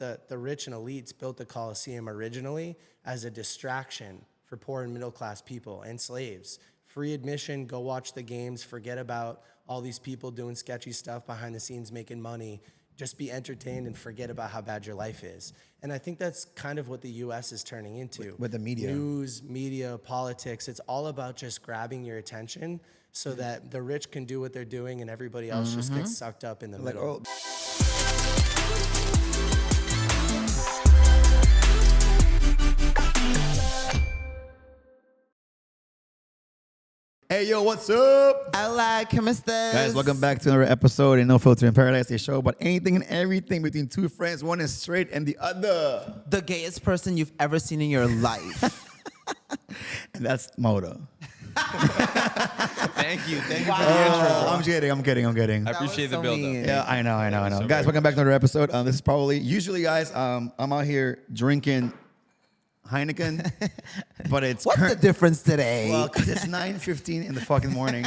the rich and elites built the Colosseum originally as a distraction for poor and middle class people and slaves. Free admission, go watch the games, forget about all these people doing sketchy stuff behind the scenes making money. Just be entertained and forget about how bad your life is. And I think that's kind of what the US is turning into. With the media. News, media, politics. It's all about just grabbing your attention so that the rich can do what they're doing and everybody else just gets sucked up in the middle. Hey, yo, what's up? Hola, ¿cómo estás? Guys, welcome back to another episode in No Filter in Paradise, a show about anything and everything between two friends. One is straight and the other. The gayest person you've ever seen in your life. And that's Moto. Thank you for the intro. I'm kidding. I appreciate the build-up. Yeah, I know. So Guys, very welcome back to another episode. This is probably, usually, guys, I'm out here drinking Heineken, but it's... What's the difference today? Well, because it's 9:15 in the fucking morning,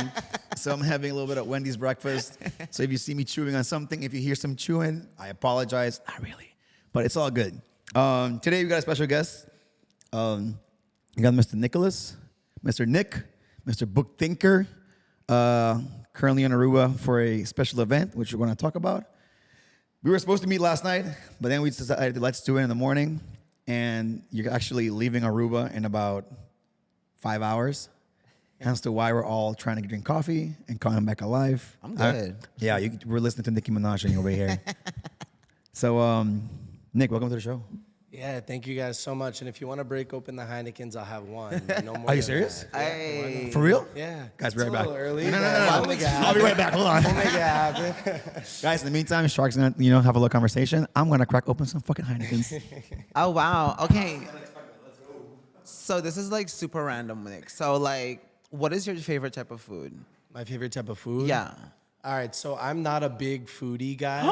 so I'm having a little bit of Wendy's breakfast. So if you see me chewing on something, if you hear some chewing, I apologize. Not really, but it's all good. Today we got a special guest. We got Mr. Nicholas, Mr. Nick, Mr. Book Thinker, currently in Aruba for a special event, which we're going to talk about. We were supposed to meet last night, but then we decided let's do it in the morning. And you're actually leaving Aruba in about 5 hours. Hence to why we're all trying to drink coffee and coming back alive. I'm good. We're listening to Nicki Minaj over here. So, Nick, welcome to the show. Yeah, thank you guys so much. And if you want to break open the Heinekens, I'll have one. No more Are you than serious? that. Yeah, For real? yeah. Guys, we'll be right It's a back. little early. No. I'll make it happen. I'll be right back. Hold on. We'll make it happen. Guys, in the meantime, Shark's going to have a little conversation. I'm going to crack open some fucking Heinekens. Oh, wow. Okay. So this is like super random, Nick. So like, what is your favorite type of food? My favorite type of food? Yeah. All right, so I'm not a big foodie guy.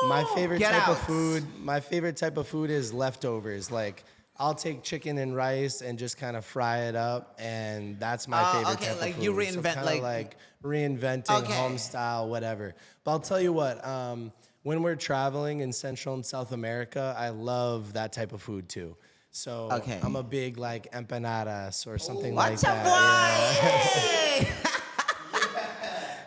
My favorite Get type out. of food, is leftovers. Like I'll take chicken and rice and just kind of fry it up, and that's my favorite okay, type of like food. you So reinvent, kinda like- reinventing Okay. home style, whatever. But I'll tell you what, when we're traveling in Central and South America, I love that type of food too. So Okay. I'm a big like empanadas or something What's like up, that. boy?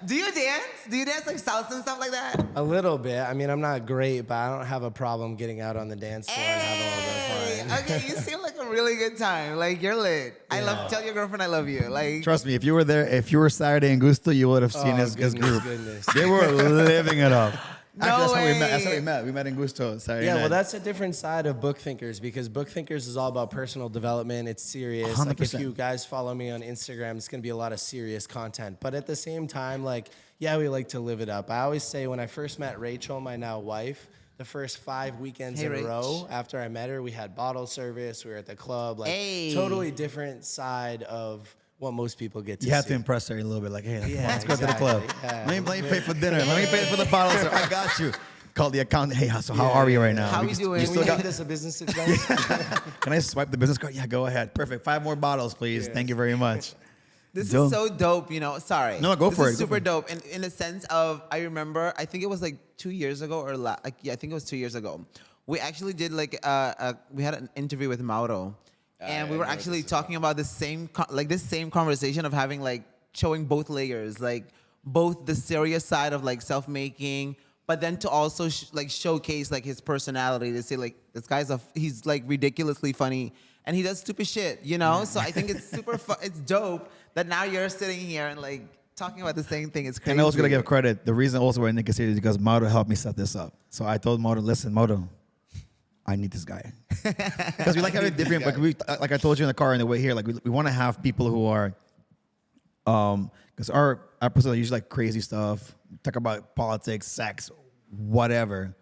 Do you dance? Do you dance like salsa and stuff like that? A little bit. I mean, I'm not great, but I don't have a problem getting out on the dance floor and having a little bit of fun. Okay, you seem like a really good time. Like you're lit. Tell your girlfriend I love you. Like Trust me, if you were there, if you were Saturday in Gusto, you would have seen his group. Goodness. They were living it up. No Actually, that's way. how we met. We met in Gusto Saturday Yeah, night. well, that's a different side of Book Thinkers because Book Thinkers is all about personal development. It's serious. Like if 100%. you guys follow me on Instagram, it's going to be a lot of serious content. But at the same time, like, yeah, we like to live it up. I always say when I first met Rachel, my now wife, the first 5 weekends Hey, in a Rach. row after I met her, we had bottle service. We were at the club. Like, Hey. totally different side of what most people get to You have see. to impress her a little bit. Like, hey, Yeah, let's go to the exactly. club. Yeah. Let me pay for dinner. Let me pay for the bottle. Sir. I got you. Call the account. Hey, so how are you right now? How we doing? Can we make this a business expense? Can I swipe the business card? Yeah, go ahead. Perfect. 5 more bottles, please. Thank you very much. This Dope. is so dope, you know. Sorry. No, go this for is it, go for super it. dope. In the sense of, I remember, I think it was like 2 years ago or I think it was 2 years ago. We actually did like we had an interview with Mauro, and we were actually talking about the same conversation of having like showing both layers, like both the serious side of like self-making, but then to also showcase like his personality to say like this guy's he's like ridiculously funny and he does stupid shit, you know. So I think it's super it's dope that now you're sitting here and like talking about the same thing. It's crazy. And I was going to give credit. The reason also why Nick is here is because Moto helped me set this up. So I told Moto, listen, Moto, I need this guy. Because we like having different, like I told you in the car on the way here, like we want to have people who are, because our episodes are usually like crazy stuff, talk about politics, sex, whatever.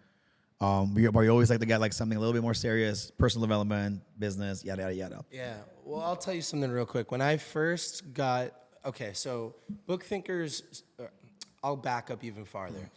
We always like to get like something a little bit more serious, personal development, business, yada, yada, yada. Yeah. Well, I'll tell you something real quick. When I first got, so Book Thinkers, I'll back up even farther.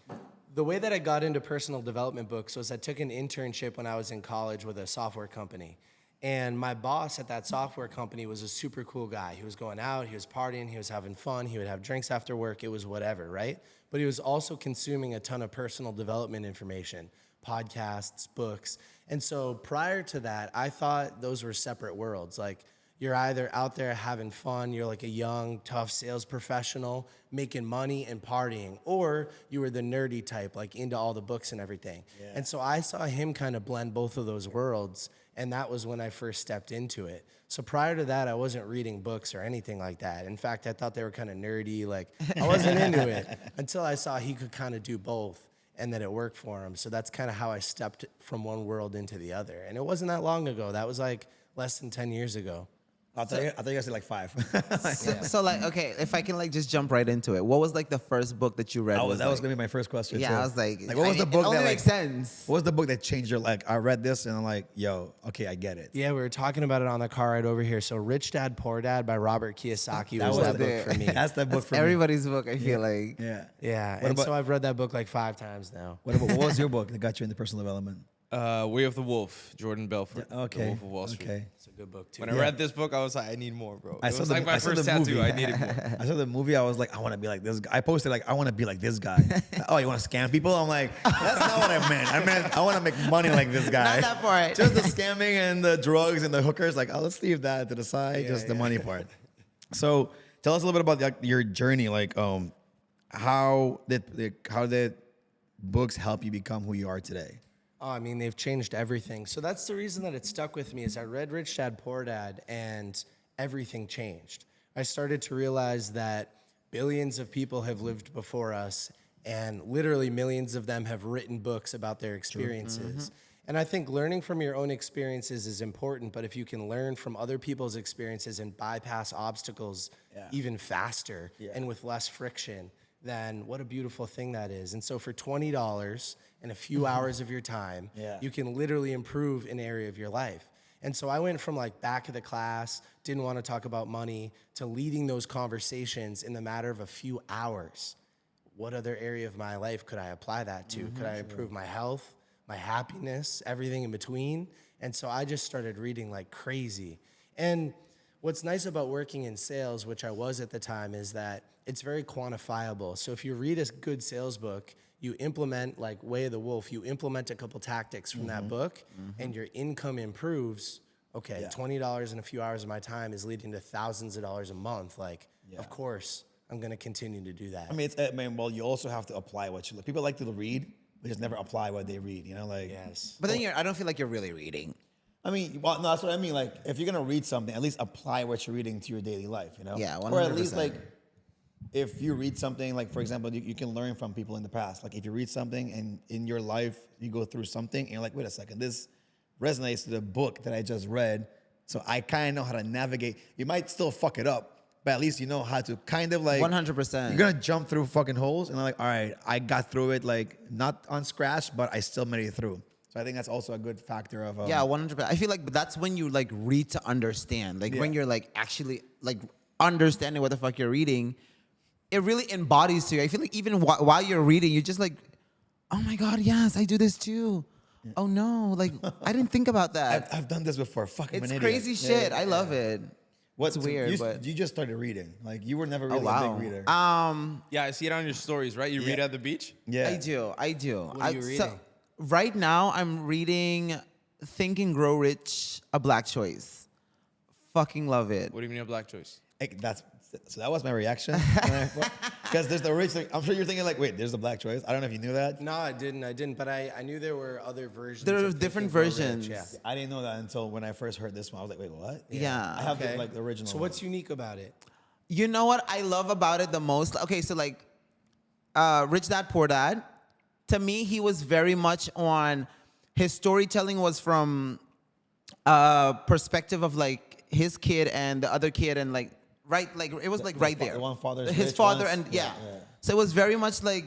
The way that I got into personal development books was I took an internship when I was in college with a software company. And my boss at that software company was a super cool guy. He was going out, he was partying, he was having fun, he would have drinks after work, it was whatever, right? But he was also consuming a ton of personal development information. podcasts, books. And so prior to that, I thought those were separate worlds. Like, you're either out there having fun, you're like a young, tough sales professional making money and partying, or you were the nerdy type, like into all the books and everything. And so I saw him kind of blend both of those worlds, and that was when I first stepped into it. So prior to that, I wasn't reading books or anything like that. In fact, I thought they were kind of nerdy, like I wasn't into it until I saw he could kind of do both and that it worked for him. So that's kind of how I stepped from one world into the other. And it wasn't that long ago. That was like less than 10 years ago. I thought you guys said like 5. So like, okay, if I can like just jump right into it, what was like the first book that you read? That was like, gonna be my first question. yeah, too. I was like, what was the book It only that makes like, sense. what was the book that changed your like? I read this and I'm like, yo, okay, I get it. Yeah, we were talking about it on the car ride over here. So Rich Dad, Poor Dad by Robert Kiyosaki was that book for me. That's the book for me. Everybody's book, I feel like. Yeah. Yeah, What and about- so I've read that book like 5 times now. What was your book that got you into personal development? Way of the Wolf, Jordan Belfort. Okay. The Wolf of Wall Street. Okay. It's a good book too. When I read this book, I was like, I need more, bro. I It saw was the- like my I saw first the tattoo. movie. I needed more. I saw the movie. I was like, I want to be like this guy. I posted like, I want to be like this guy. Oh, you want to scam people? I'm like, that's not what I meant. I meant I want to make money like this guy. Not that part. Just the scamming and the drugs and the hookers. Like, oh, let's leave that to the side. Just the money part. So, tell us a little bit about your journey. Like, how did books help you become who you are today? Oh, I mean, they've changed everything. So that's the reason that it stuck with me is I read Rich Dad, Poor Dad, and everything changed. I started to realize that billions of people have lived before us, and literally millions of them have written books about their experiences. And I think learning from your own experiences is important, but if you can learn from other people's experiences and bypass obstacles even faster and with less friction, then what a beautiful thing that is. And so for $20 and a few hours of your time, you can literally improve an area of your life. And so I went from like back of the class, didn't want to talk about money, to leading those conversations in the matter of a few hours. What other area of my life could I apply that to? Could I improve my health, my happiness, everything in between? And so I just started reading like crazy. And what's nice about working in sales, which I was at the time, is that it's very quantifiable. So if you read a good sales book, you implement like Way of the Wolf, you implement a couple tactics from that book, and your income improves. Okay, $20 in a few hours of my time is leading to thousands of dollars a month. Like, of course, I'm gonna continue to do that. Well, you also have to apply what you look. People like to read, but just never apply what they read. You know, like Yes. But then I don't feel like you're really reading. Well, no, that's what I mean. Like, if you're gonna read something, at least apply what you're reading to your daily life. You know, Yeah, or at least 100%. like, if you read something, like for example, you can learn from people in the past. Like, if you read something and in your life you go through something, and you're like, wait a second, this resonates to the book that I just read, so I kind of know how to navigate. You might still fuck it up, but at least you know how to kind of like 100%. You're gonna jump through fucking holes, and I'm like, all right, I got through it, like not on scratch, but I still made it through. So I think that's also a good factor of Yeah, 100%. I feel like that's when you like read to understand. Like when Yeah. you're like actually like understanding what the fuck you're reading, it really embodies to you. I feel like even while you're reading, you're just like, oh my God, yes, I do this too. Oh no, like I didn't think about that. I've done this before. Fucking It's an idiot. crazy shit. I love it. What's It's weird, you, but you just started reading. Like you were never oh really a wow. big reader. Yeah, I see it on your stories, right? You read Yeah. at the beach? yeah, I do. What are you reading? Right now, I'm reading Think and Grow Rich, A Black Choice. Fucking love it. What do you mean a black choice? So that was my reaction. Because there's the rich. I'm sure you're thinking like, wait, there's the black choice. I don't know if you knew that. No, I didn't. But I knew there were other versions. There are of Think different and Grow Rich, versions. Yeah. I didn't know that until when I first heard this one. I was like, wait, what? Yeah. I have Okay. the original. So what's unique about it? You know what I love about it the most? Okay, so like Rich Dad Poor Dad, to me, he was very much on his storytelling was from perspective of like his kid and the other kid and like it was like right there. The one father's his rich, father one's- and yeah. yeah. So it was very much like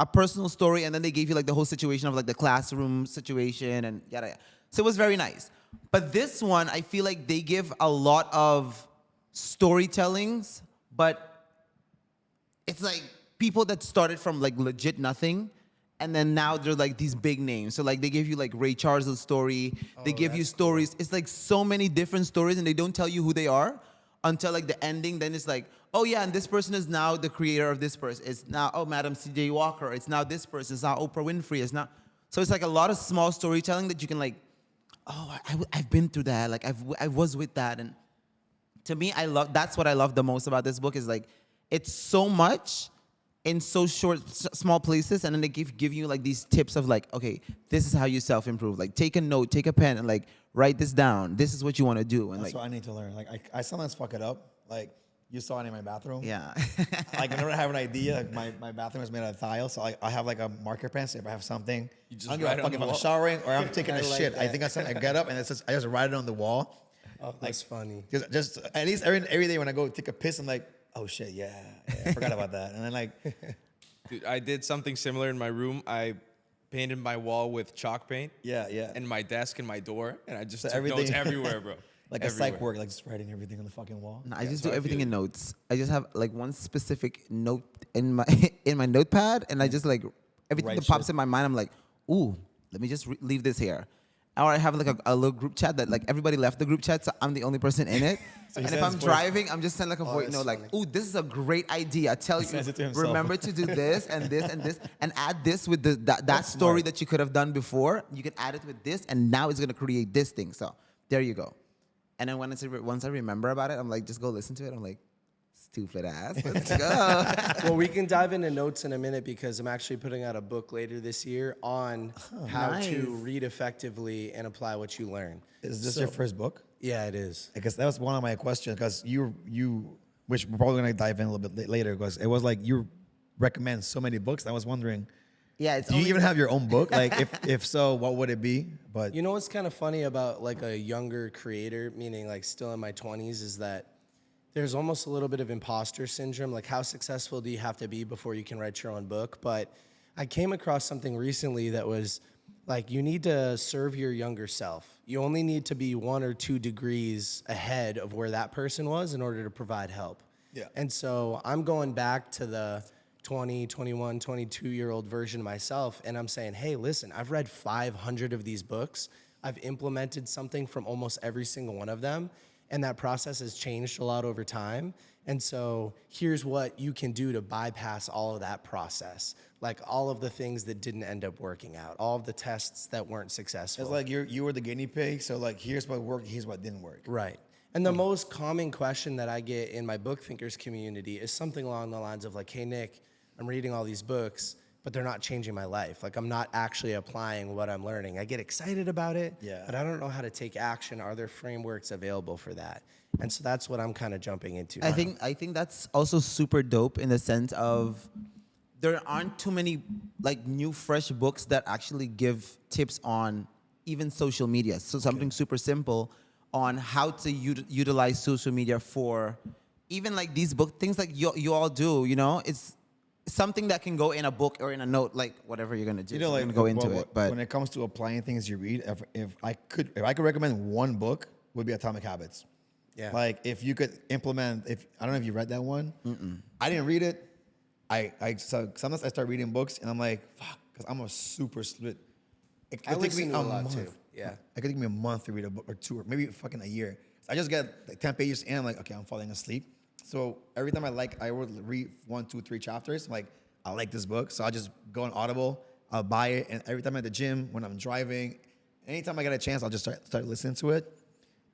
a personal story, and then they gave you like the whole situation of like the classroom situation and yada yada. So it was very nice. But this one, I feel like they give a lot of storytellings, but it's like people that started from like legit nothing, and then now they're like these big names. So like they give you like Ray Charles' story, they give you stories. It's like so many different stories, and they don't tell you who they are until like the ending. Then it's like, oh yeah, and this person is now the creator of this person. It's now Madam C.J. Walker. It's now this person. It's now Oprah Winfrey. It's now. So it's like a lot of small storytelling that you can like, oh, I've been through that. Like I was with that. And to me, that's what I love the most about this book is like, it's so much in so short, small places. And then they give you like these tips of like, okay, this is how you self-improve. Like take a note, take a pen and like write this down. This is what you want to do. And That's like, what I need to learn. Like I sometimes fuck it up. Like you saw it in my bathroom. yeah. Like whenever I have an idea, like my bathroom is made out of tile, so I have like a marker pen. So if I have something, You just I don't give a write it fuck on if the I'm wall? showering or I'm taking I a like shit. I that. think I get up and it says I just write it on the wall. Oh, that's funny. Just at least every day when I go take a piss, I'm like, oh shit, yeah, I forgot about that. And then like, Dude, I did something similar in my room. I painted my wall with chalk paint. yeah. And my desk and my door, and I just So took notes everything- everywhere, bro. like a Everywhere. psych work, like just writing everything on the fucking wall. No, I just so do I everything feel in you. notes. I just have like one specific note in my in my notepad, and I just like everything Write that pops shit. in my mind. I'm like, ooh, let me just leave this here. Or I have like a little group chat that like everybody left the group chat, so I'm the only person in it. So he and if sends I'm voice- driving, I'm just sending like a voice that's note like, funny. ooh, this is a great idea. I tell you, sends it to himself. remember to do this and this and this, and add this with that story smart. that you could have done before. You can add it with this, and now it's gonna create this thing. So there you go. And then once I remember about it, I'm like, just go listen to it. I'm like, stupid ass. Let's go. Well, we can dive into notes in a minute because I'm actually putting out a book later this year on how nice. to read effectively and apply what you learn. Is this your first book? Yeah, it is. I guess that was one of my questions because you, which we're probably gonna dive in a little bit later because it was like you recommend so many books. I was wondering, Yeah, it's do you only- even have your own book? Like, if so, what would it be? But You know what's kind of funny about like a younger creator, meaning like still in my 20s, is that there's almost a little bit of imposter syndrome. Like, how successful do you have to be before you can write your own book? But I came across something recently that was like, you need to serve your younger self. You only need to be 1 or 2 degrees ahead of where that person was in order to provide help. Yeah. And so I'm going back to the 20, 21, 22-year-old version of myself, and I'm saying, hey, listen, I've read 500 of these books. I've implemented something from almost every single one of them, and that process has changed a lot over time. And so here's what you can do to bypass all of that process, like all of the things that didn't end up working out, all of the tests that weren't successful. it's like you were the guinea pig. So like, here's what worked, here's what didn't work. Right. And the most common question that I get in my book thinkers community is something along the lines of like, hey, Nick, I'm reading all these books, but they're not changing my life. Like, I'm not actually applying what I'm learning. I get excited about it, Yeah. but I don't know how to take action. Are there frameworks available for that? And so that's what I'm kind of jumping into. I now. think that's also super dope in the sense of there aren't too many like new fresh books that actually give tips on even social media. So something super simple on how to utilize social media for even like these book things like you all do, you know? It's something that can go in a book or in a note, like whatever you're gonna do. You know, So like I'm gonna go into well, it. But when it comes to applying things you read, if I could recommend one book, would be Atomic Habits. Yeah. Like if you could implement, I don't know if you read that one. I didn't read it. So sometimes I start reading books and I'm like, fuck, because I'm a super split. It I could take listen me to a a lot month. too. Yeah. It could take me a month to read a book or 2 or maybe fucking a year. So I just get like 10 pages in. I'm like, okay, I'm falling asleep. So every time I would read 1, 2, 3 chapters. I'm like, I like this book. So I'll just go on Audible. I'll buy it. And every time I'm at the gym, when I'm driving, anytime I get a chance, I'll just start listening to it.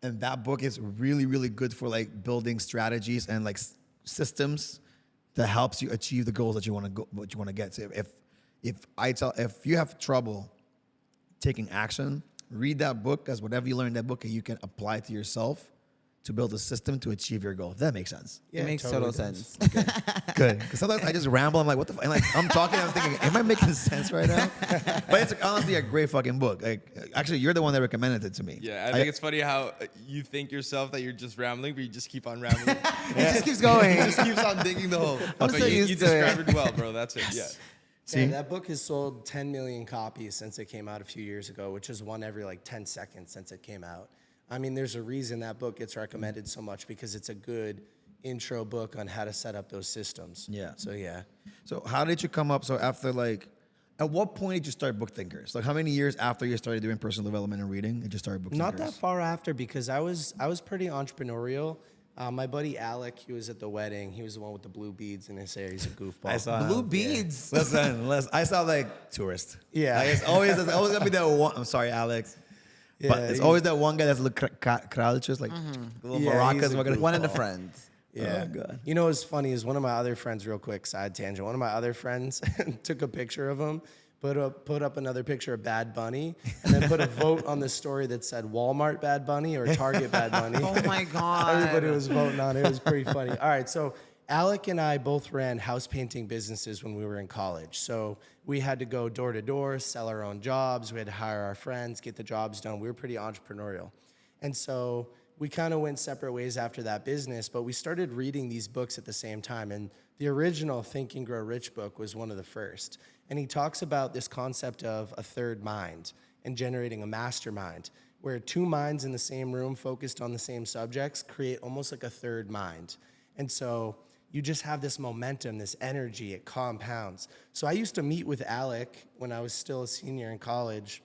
And that book is really, really good for like building strategies and like systems that helps you achieve the goals that you want to go, what you want to get to. If you have trouble taking action, read that book, because whatever you learn in that book, you can apply it to yourself to build a system to achieve your goal. If that makes sense. it makes total sense. Good. Because sometimes I just ramble. I'm like, what the fuck? And like, I'm talking, I'm thinking, am I making sense right now? But it's honestly a great fucking book. Like, actually, you're the one that recommended it to me. Yeah, I think it's funny how you think yourself that you're just rambling, but you just keep on rambling. It just keeps going. It just keeps on digging the hole. I'm But so you used to it. described it well, bro. That's it. Yeah. See? Yeah, that book has sold 10 million copies since it came out a few years ago, which is one every like 10 seconds since it came out. I mean, there's a reason that book gets recommended so much, because it's a good intro book on how to set up those systems. Yeah. So yeah. So how did you come up? So after like, at what point did you start Book Thinkers? Like how many years after you started doing personal development and reading did you start Book Not Thinkers? that far after, because I was pretty entrepreneurial. My buddy Alec, he was at the wedding. He was the one with the blue beads in his hair. He's a goofball. I saw Blue him. beads. Listen, I sound like tourist. Yeah. Like, it's always gonna be that one. I'm sorry, Alex. Yeah, But it's he's- always that one guy that's a little crouches, like little Yeah, maracas. he's a walking- One of the friends. Yeah. Oh, God. You know what's funny is one of my other friends, real quick, side tangent. One of my other friends took a picture of him, put up another picture of Bad Bunny, and then put a vote on the story that said Walmart Bad Bunny or Target Bad Bunny. Oh my God. Everybody was voting on it. It was pretty funny. All right, so Alec and I both ran house painting businesses when we were in college. So we had to go door to door, sell our own jobs. We had to hire our friends, get the jobs done. We were pretty entrepreneurial. And so we kind of went separate ways after that business, but we started reading these books at the same time. And the original Think and Grow Rich book was one of the first. And he talks about this concept of a third mind and generating a mastermind, where two minds in the same room focused on the same subjects create almost like a third mind. And so you just have this momentum, this energy, it compounds. So I used to meet with Alec when I was still a senior in college,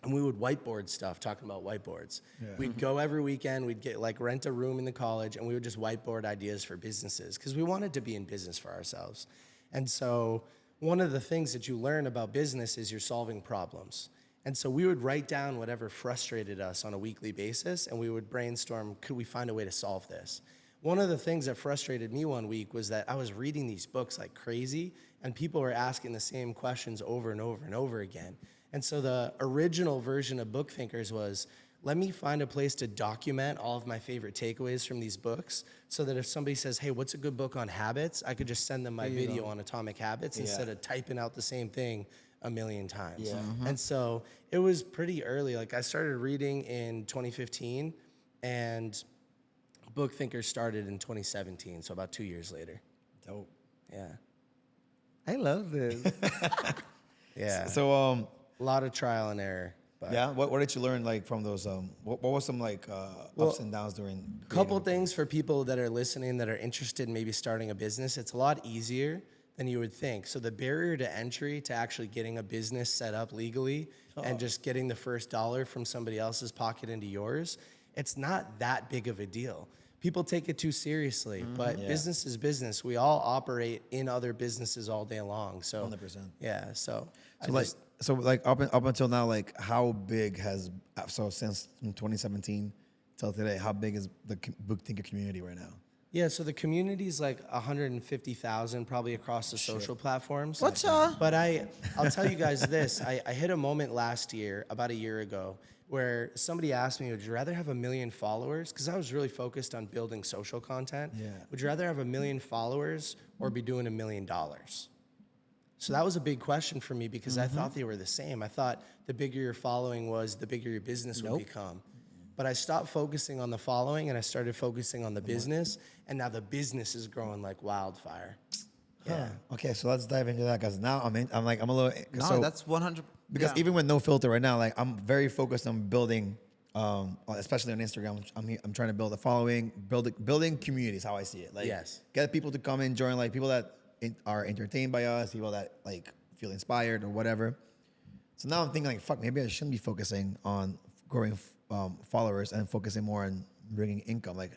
and we would whiteboard stuff, talking about whiteboards. We'd go every weekend, we'd get rent a room in the college, and we would just whiteboard ideas for businesses because we wanted to be in business for ourselves. And so one of the things that you learn about business is you're solving problems. And so we would write down whatever frustrated us on a weekly basis, and we would brainstorm, could we find a way to solve this? One of the things that frustrated me one week was that I was reading these books like crazy, and people were asking the same questions over and over and over again. And so the original version of Book Thinkers was, let me find a place to document all of my favorite takeaways from these books so that if somebody says, hey, what's a good book on habits? I could just send them my video on Atomic Habits instead of typing out the same thing a million times. Yeah. And so it was pretty early. Like I started reading in 2015 and Book Thinkers started in 2017, so about 2 years later. Dope. Yeah. I love this. Yeah. So a lot of trial and error. But yeah, what did you learn like from those? What was some like ups and downs during? Couple creating? things for people that are listening that are interested in maybe starting a business. It's a lot easier than you would think. So the barrier to entry to actually getting a business set up legally and just getting the first dollar from somebody else's pocket into yours, it's not that big of a deal. People take it too seriously, but business is business. We all operate in other businesses all day long. So 100%. Yeah. So So up until now, like how big has since 2017 till today, how big is the book thinker community right now? yeah, so the community is like 150,000 probably across the social platforms. What's up? But I'll tell you guys this. I hit a moment last year, about a year ago, where somebody asked me, would you rather have 1 million followers? Because I was really focused on building social content. Yeah. Would you rather have 1 million followers or be doing $1 million? So that was a big question for me because I thought they were the same. I thought the bigger your following was, the bigger your business would become. But I stopped focusing on the following and I started focusing on the business. And now the business is growing like wildfire. Yeah. Okay, so let's dive into that because now I'm a little. No, so, that's 100. because yeah. even with no filter right now, like I'm very focused on building, especially on Instagram. I'm trying to build a following, building communities. How I see it, like Yes. get people to come and join, like people that are entertained by us, people that like feel inspired or whatever. So now I'm thinking like, fuck, maybe I shouldn't be focusing on growing followers and focusing more on bringing income. Like,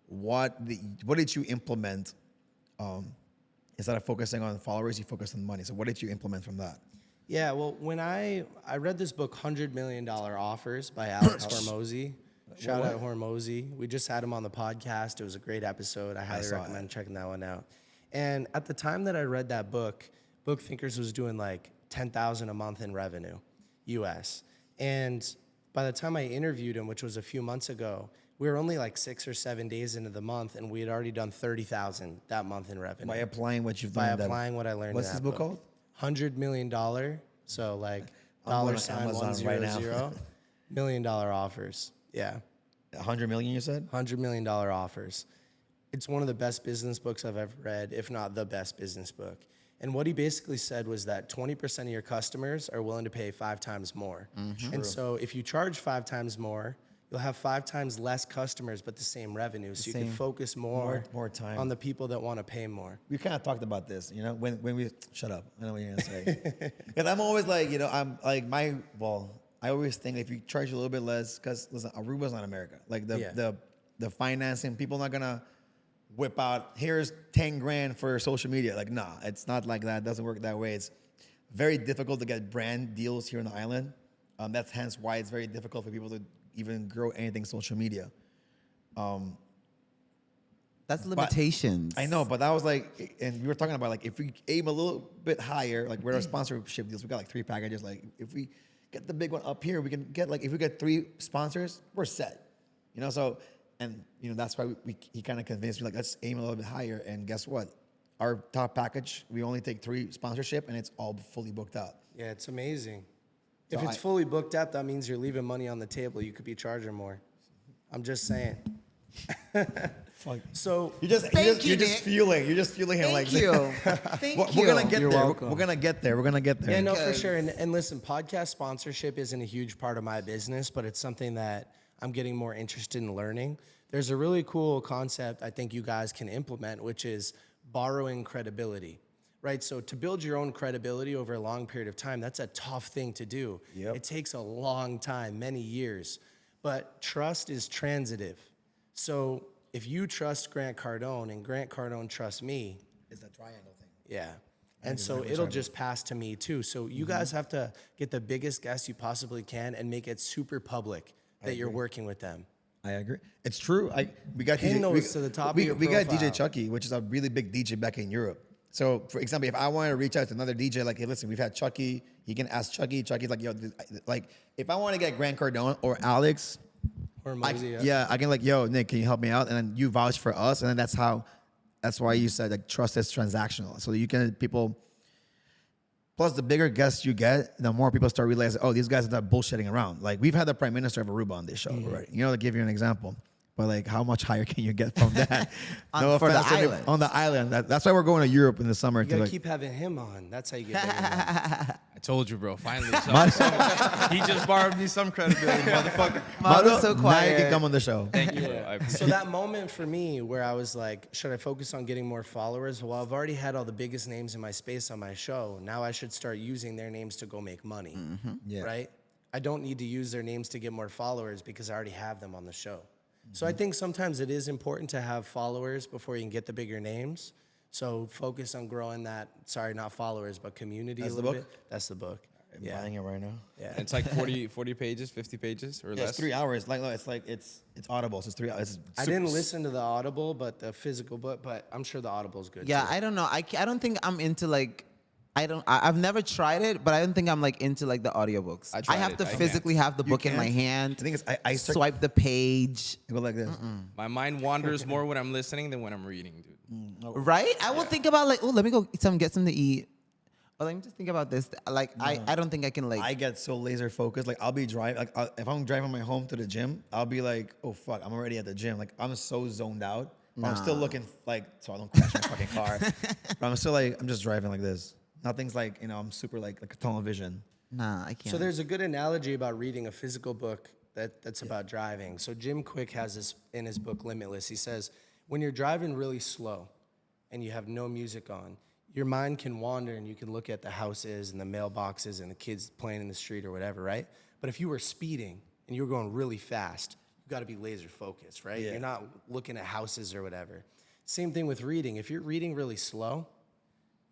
what did you implement? Instead of focusing on followers, you focus on money. So what did you implement from that? Yeah, well, when I read this book, $100 Million Offers by Alex Hormozy. Shout out Hormozy. We just had him on the podcast. It was a great episode. I highly saw recommend checking that one out. And at the time that I read that book, Book Thinkers was doing like $10,000 a month in revenue, US. And by the time I interviewed him, which was a few months ago, we were only like 6 or 7 days into the month, and we had already done $30,000 that month in revenue. By applying what you've By done. applying what I learned. What's in this that book called? $100 Million. So like I'm going dollar to sign Amazon right now. 100 $1 million offers. Yeah, 100 million, you said? $100 million offers. It's one of the best business books I've ever read, if not the best business book. And what he basically said was that 20% of your customers are willing to pay 5 times more. And so if you charge 5 times more, you'll have 5 times less customers, but the same revenue. So you can focus more time. on the people that want to pay more. We kind of talked about this, you know, when we shut up. I know what you're gonna say. Because I'm always like, you know, I'm like I always think if you charge a little bit less, because listen, Aruba's not America. Like the financing, people not gonna whip out, here's 10 grand for social media. Like, nah, it's not like that. It doesn't work that way. It's very difficult to get brand deals here on the island. That's hence why it's very difficult for people to even grow anything social media. That's limitations. I know, but that was like, and we were talking about like if we aim a little bit higher, like with our sponsorship deals, we got like 3 packages. Like if we get the big one up here, we can get like if we get 3 sponsors, we're set. You know, so and you know that's why he kind of convinced me like let's aim a little bit higher. And guess what? Our top package, we only take 3 sponsorship, and it's all fully booked out. Yeah, it's amazing. If So it's fully booked up, that means you're leaving money on the table. You could be charging more. I'm just saying. Fuck. So You're just Nick. fueling. You're just fueling him Thank like you. Thank you. We're gonna get You're there. welcome. We're gonna get there. We're gonna get there. yeah, no, for Because- sure. And listen, podcast sponsorship isn't a huge part of my business, but it's something that I'm getting more interested in learning. There's a really cool concept I think you guys can implement, which is borrowing credibility. Right? So to build your own credibility over a long period of time, that's a tough thing to do. Yep. It takes a long time, many years. But trust is transitive. So if you trust Grant Cardone and Grant Cardone trusts me, It's that triangle thing. yeah. And so it'll just pass to me too. So you guys have to get the biggest guests you possibly can and make it super public that you're working with them. I agree. It's true. We got Pin DJ, those to the top of we, your we got DJ profile. Chucky, which is a really big DJ back in Europe. So, for example, if I wanted to reach out to another DJ, like, hey, listen, we've had Chucky. You can ask Chucky. Chucky's like, yo, like, if I want to get Grant Cardone or Alex, Or I Mosey, I can like, yo, Nick, can you help me out? And then you vouch for us, and then that's why you said like trust is transactional. So you can people. Plus, the bigger guests you get, the more people start realizing, oh, these guys are not bullshitting around. Like we've had the Prime Minister of Aruba on this show already. You know, to give you an example. But like, how much higher can you get from that? For the offense to any- island. On the island. That's why we're going to Europe in the summer. You To gotta like, keep having him on. That's how you get bigger. I told you, bro. Finally, he just borrowed me some credibility, motherfucker. Mado's so now you quiet. can come on the show. Thank you, bro. I appreciate So that moment for me where I was like, should I focus on getting more followers? Well, I've already had all the biggest names in my space on my show. Now I should start using their names to go make money, Yeah. right? I don't need to use their names to get more followers because I already have them on the show. So I think sometimes it is important to have followers before you can get the bigger names. So focus on growing that, sorry, not followers, but community That's a the little book? bit. That's the book. I'm Yeah. buying it right now. Yeah. It's like 40 pages, 50 pages, or Yeah, less. it's 3 hours. Like, no, it's Audible. So it's 3 hours. I didn't listen to the Audible, but the physical book, but I'm sure the Audible's good Yeah, too. I don't know. I don't think I'm into like. I've never tried it, but I don't think I'm like into like the audiobooks. I I tried have it. to I can't. physically have the You book in my can't? hand. The thing is, I start Swipe the page. go like this. My mind wanders more when I'm listening than when I'm reading, dude. Right? I will think about like, oh, let me go get something to eat. Or let me just think about this. Like, I don't think I can like. I get so laser focused. Like I'll be driving. Like if I'm driving my home to the gym, I'll be like, oh fuck, I'm already at the gym. Like I'm so zoned out. But I'm still looking like so I don't crash my fucking car. But I'm still like I'm just driving like this. Nothing's like I'm super like a tunnel vision. Nah, I can't. So there's a good analogy about reading a physical book that's about driving. So Jim Quick has this in his book Limitless. He says, when you're driving really slow and you have no music on, your mind can wander and you can look at the houses and the mailboxes and the kids playing in the street or whatever, right? But if you were speeding and you were going really fast, you got to be laser focused, right? Yeah. You're not looking at houses or whatever. Same thing with reading. If you're reading really slow,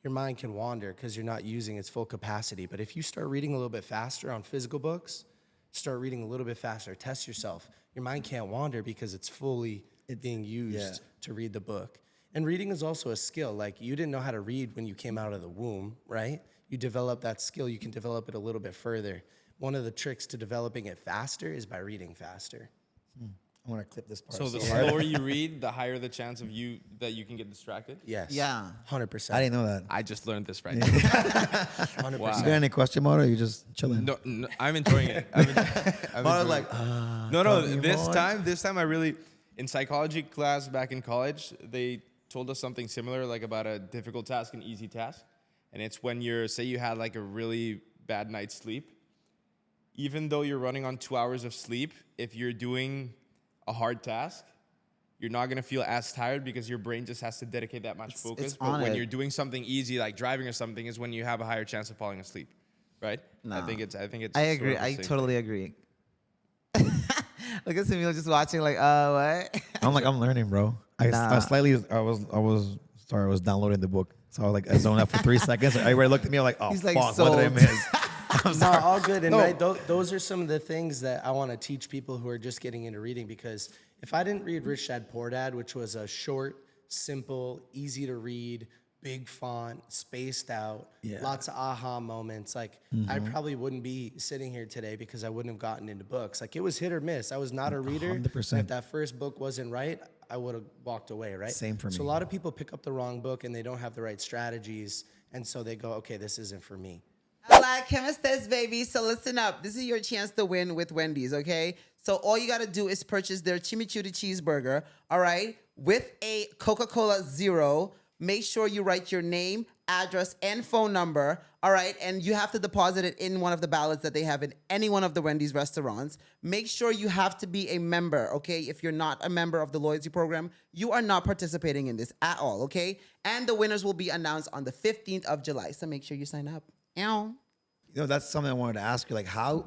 your mind can wander because you're not using its full capacity. But if you start reading a little bit faster on physical books, start reading a little bit faster, test yourself. Your mind can't wander because it's fully being used to read the book. And reading is also a skill. Like you didn't know how to read when you came out of the womb, right? You develop that skill, you can develop it a little bit further. One of the tricks to developing it faster is by reading faster. I want to clip this part. So the hard. slower you read, the higher the chance of that you can get distracted. Yes. Yeah. 100%. I didn't know that. I just learned this right now. 100%. You got any question, Mara? Or you just chilling? No, I'm enjoying it. I'm Mara's enjoying like, it. No. me This time I really, in psychology class back in college, they told us something similar, like about a difficult task and easy task. And it's when say you had like a really bad night's sleep, even though you're running on 2 hours of sleep, if you're doing a hard task, you're not gonna feel as tired because your brain just has to dedicate that much focus. it's But on when it. you're doing something easy like driving or something, is when you have a higher chance of falling asleep, right? Nah. I think it's. I sort agree. of the I same totally agree. Look at Samuel just watching like, what? I'm like, I'm learning, bro. I was downloading the book. So I was like, I zoned out for 3 seconds. Everybody looked at me like, oh, He's like, fuck, what did I sold. miss? No, all good. And No. right, those are some of the things that I want to teach people who are just getting into reading, because if I didn't read Rich Dad Poor Dad, which was a short, simple, easy to read, big font, spaced out, Yeah. lots of aha moments, like I probably wouldn't be sitting here today because I wouldn't have gotten into books. Like it was hit or miss. I was not a reader. 100%. And if that first book wasn't right, I would have walked away, right? Same for So me. a lot of people pick up the wrong book and they don't have the right strategies. And so they go, okay, this isn't for me. Hola, Chemistes, baby. So listen up. This is your chance to win with Wendy's, okay? So all you got to do is purchase their chimichurri cheeseburger, all right, with a Coca-Cola Zero. Make sure you write your name, address, and phone number, all right? And you have to deposit it in one of the ballots that they have in any one of the Wendy's restaurants. Make sure you have to be a member, okay? If you're not a member of the loyalty program, you are not participating in this at all, okay? And the winners will be announced on the 15th of July. So make sure you sign up. Ow. You know, that's something I wanted to ask you. Like, how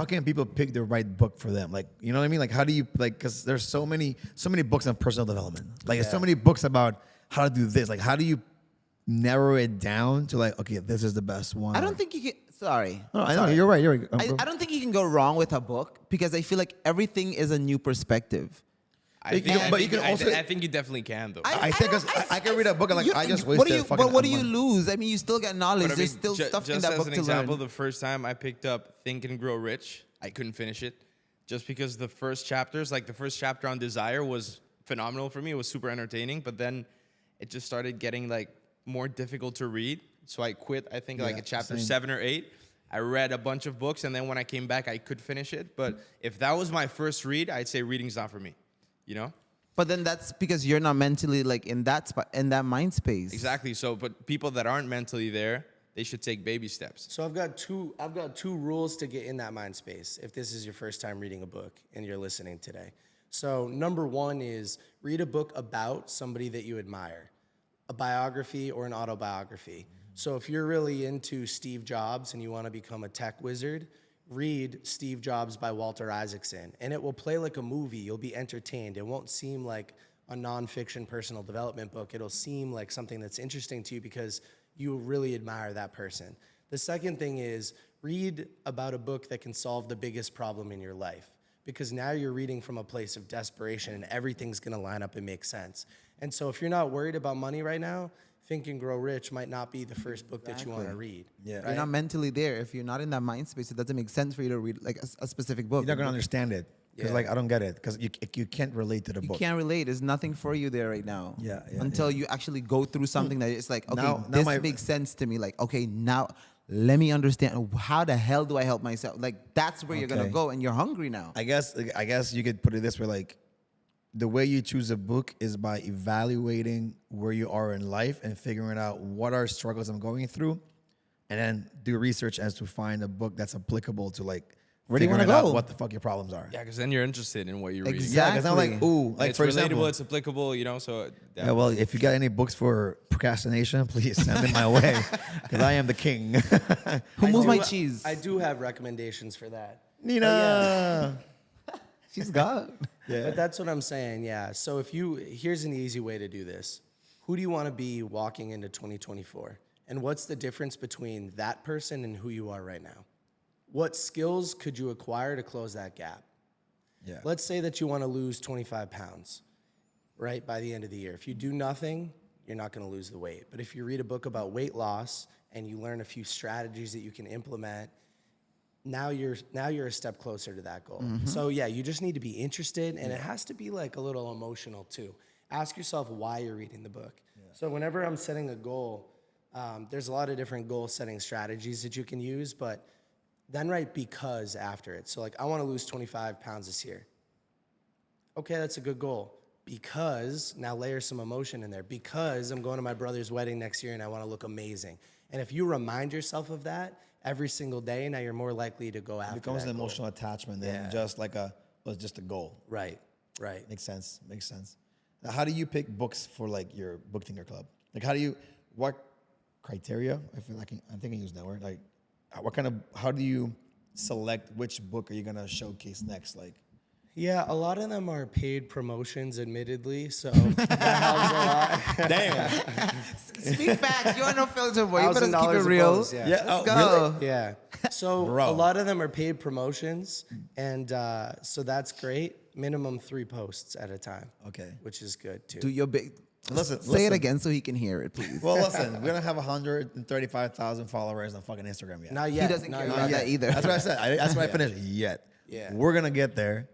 can people pick the right book for them? Like, you know what I mean? Like, how do you, like, because there's so many books on personal development. Like, there's so many books about how to do this. Like, how do you narrow it down to like, okay, this is the best one? I don't think you can. Sorry. No, I know you're right. You're right. I don't think you can go wrong with a book because I feel like everything is a new perspective. I you can- but you can also- I think you definitely can though. I think I can read a book and like, I just what do wasted you, fucking But what do you money. lose? I mean, you still get knowledge. But I There's mean, still stuff in just that as book an to example, learn. the first time I picked up Think and Grow Rich, I couldn't finish it, just because the first chapters, like the first chapter on desire, was phenomenal for me. It was super entertaining, but then it just started getting like more difficult to read. So I quit. I think like Yeah, at chapter same. 7 or 8. I read a bunch of books, and then when I came back, I could finish it. But if that was my first read, I'd say reading's not for me. You know? But then that's because you're not mentally like in that spot, in that mind space. Exactly. So, but people that aren't mentally there, they should take baby steps. So I've got two rules to get in that mind space if this is your first time reading a book and you're listening today. So number one is read a book about somebody that you admire, a biography or an autobiography. So if you're really into Steve Jobs and you want to become a tech wizard, read Steve Jobs by Walter Isaacson, and it will play like a movie. You'll be entertained. It won't seem like a nonfiction personal development book. It'll seem like something that's interesting to you because you really admire that person. The second thing is read about a book that can solve the biggest problem in your life, because now you're reading from a place of desperation and everything's going to line up and make sense. And so if you're not worried about money right now, Think and Grow Rich might not be the first book that you want to read. Yeah. You're not mentally there. If you're not in that mind space, it doesn't make sense for you to read like a specific book. You're not gonna understand it because Yeah. like I don't get it because you can't relate to the You book. can't relate. There's nothing for you there right now. Yeah, Until you actually go through something that it's like, okay, Now this my- makes sense to me. Like, okay, now let me understand how the hell do I help myself? Like, that's where you're gonna Okay. go, and you're hungry now. I guess you could put it this way: like the way you choose a book is by evaluating where you are in life and figuring out what are struggles I'm going through, and then do research as to find a book that's applicable to like Where do you figuring wanna out go? what the fuck your problems are. Yeah, because then you're interested in what you're reading. Exactly. Yeah, because I'm like, Exactly. ooh, And like it's for relatable, example, it's applicable, you know. So yeah, well, if you got any books for procrastination, please send them my way because I am the king. Who moved I my do- cheese? I do have recommendations for that. Nina. She's gone. Yeah. But that's what I'm saying, yeah. So here's an easy way to do this. Who do you want to be walking into 2024? And what's the difference between that person and who you are right now? What skills could you acquire to close that gap? Yeah. Let's say that you want to lose 25 pounds, right, by the end of the year. If you do nothing, you're not going to lose the weight. But if you read a book about weight loss and you learn a few strategies that you can implement, now you're a step closer to that goal. So yeah, you just need to be interested, and it has to be like a little emotional too. Ask yourself why you're reading the book. So whenever I'm setting a goal, there's a lot of different goal setting strategies that you can use, but then write because after it. So like, I want to lose 25 pounds this year. Okay, that's a good goal. Because, now layer some emotion in there, because I'm going to my brother's wedding next year and I want to look amazing. And if you remind yourself of that every single day, now you're more likely to go after It becomes that an goal. emotional attachment than Yeah. just like just a goal. Right. Makes sense. Now, how do you pick books for like your book thinker club? Like, what criteria? I feel like I think I use that word. Like, how do you select which book are you gonna showcase next? Like, Yeah, a lot of them are paid promotions, admittedly, so that helps a lot. Damn. Speak facts. You are no filter boy. You better keep it $1,000 a real. post, yeah. Yeah. Let's Oh, go. really? Yeah. So Bro. a lot of them are paid promotions, and so that's great. Minimum 3 posts at a time. Okay. Which is good too. Do your big. Listen, Say listen. it again so he can hear it, please. Well, listen, we don't have 135,000 followers on fucking Instagram yet. Not yet. doesn't not care yet. about that either. That's what I said. That's what I finished. Yet. Yeah. We're gonna get there,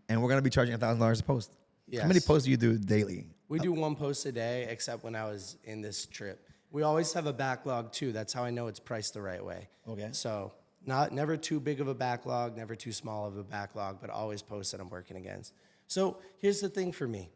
and we're gonna be charging $1,000 a post. How many Yes. posts do you do daily? We do 1 post a day, except when I was in this trip. We always have a backlog too. That's how I know it's priced the right way. Okay. So never too big of a backlog, never too small of a backlog, but always posts that I'm working against. So here's the thing for me.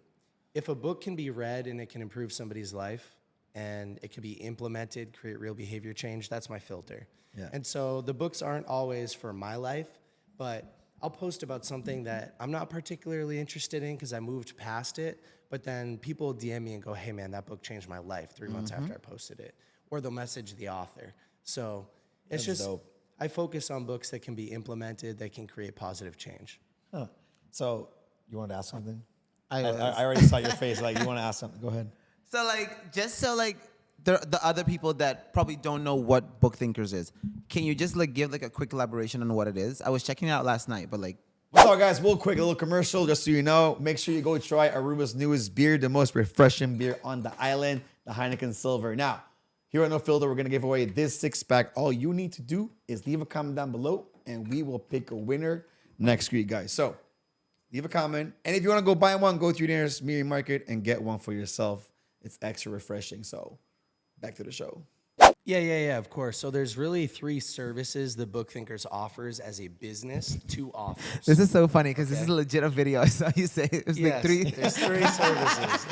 If a book can be read and it can improve somebody's life and it can be implemented, create real behavior change, that's my filter. Yeah. And so the books aren't always for my life, but I'll post about something that I'm not particularly interested in because I moved past it, but then people DM me and go, hey man, that book changed my life 3 months after I posted it. Or they'll message the author. So it's That's just, dope. I focus on books that can be implemented, that can create positive change. Huh. So you wanted to ask something? I I was. already saw your face. Like you want to ask something. Go ahead. So like, just so like the other people that probably don't know what Book Thinkers is, can you just like give like a quick elaboration on what it is? I was checking it out last night, but like, What's up, guys? Real quick, a little commercial, just so you know. Make sure you go try Aruba's newest beer, the most refreshing beer on the island, the Heineken Silver. Now, here at No Filter, we're gonna give away this 6-pack. All you need to do is leave a comment down below, and we will pick a winner next week, guys. So, leave a comment, and if you want to go buy one, go to your nearest media market and get one for yourself. It's extra refreshing. So, back to the show. Yeah, of course. So there's really 3 services the Book Thinkers offers as a business to authors. this is so funny because this is legit a video I saw you say. It was like 3. There's 3 services.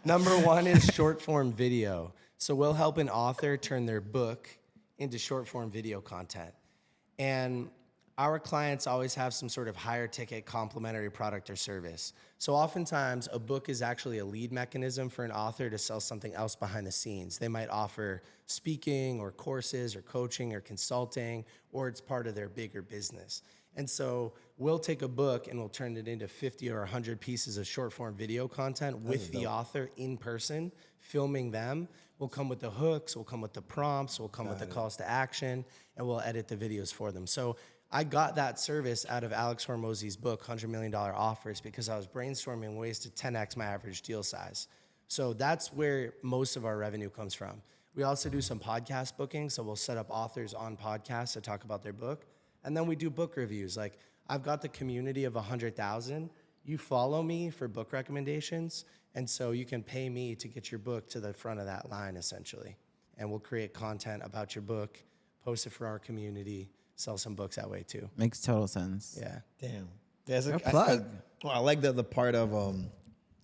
Number 1 is short form video. So we'll help an author turn their book into short form video content. And our clients always have some sort of higher ticket complementary product or service. So oftentimes a book is actually a lead mechanism for an author to sell something else behind the scenes. They might offer speaking or courses or coaching or consulting, or it's part of their bigger business. And so we'll take a book and we'll turn it into 50 or 100 pieces of short form video content with the author in person, filming them. We'll come with the hooks, we'll come with the prompts, we'll come with the calls to action, and we'll edit the videos for them. So I got that service out of Alex Hormozi's book, $100 Million Offers, because I was brainstorming ways to 10x my average deal size. So that's where most of our revenue comes from. We also do some podcast booking, so we'll set up authors on podcasts to talk about their book. And then we do book reviews. Like, I've got the community of 100,000. You follow me for book recommendations, and so you can pay me to get your book to the front of that line, essentially. And we'll create content about your book, post it for our community, sell some books that way too. Makes total sense. Yeah. Damn. There's A plug. I like the part of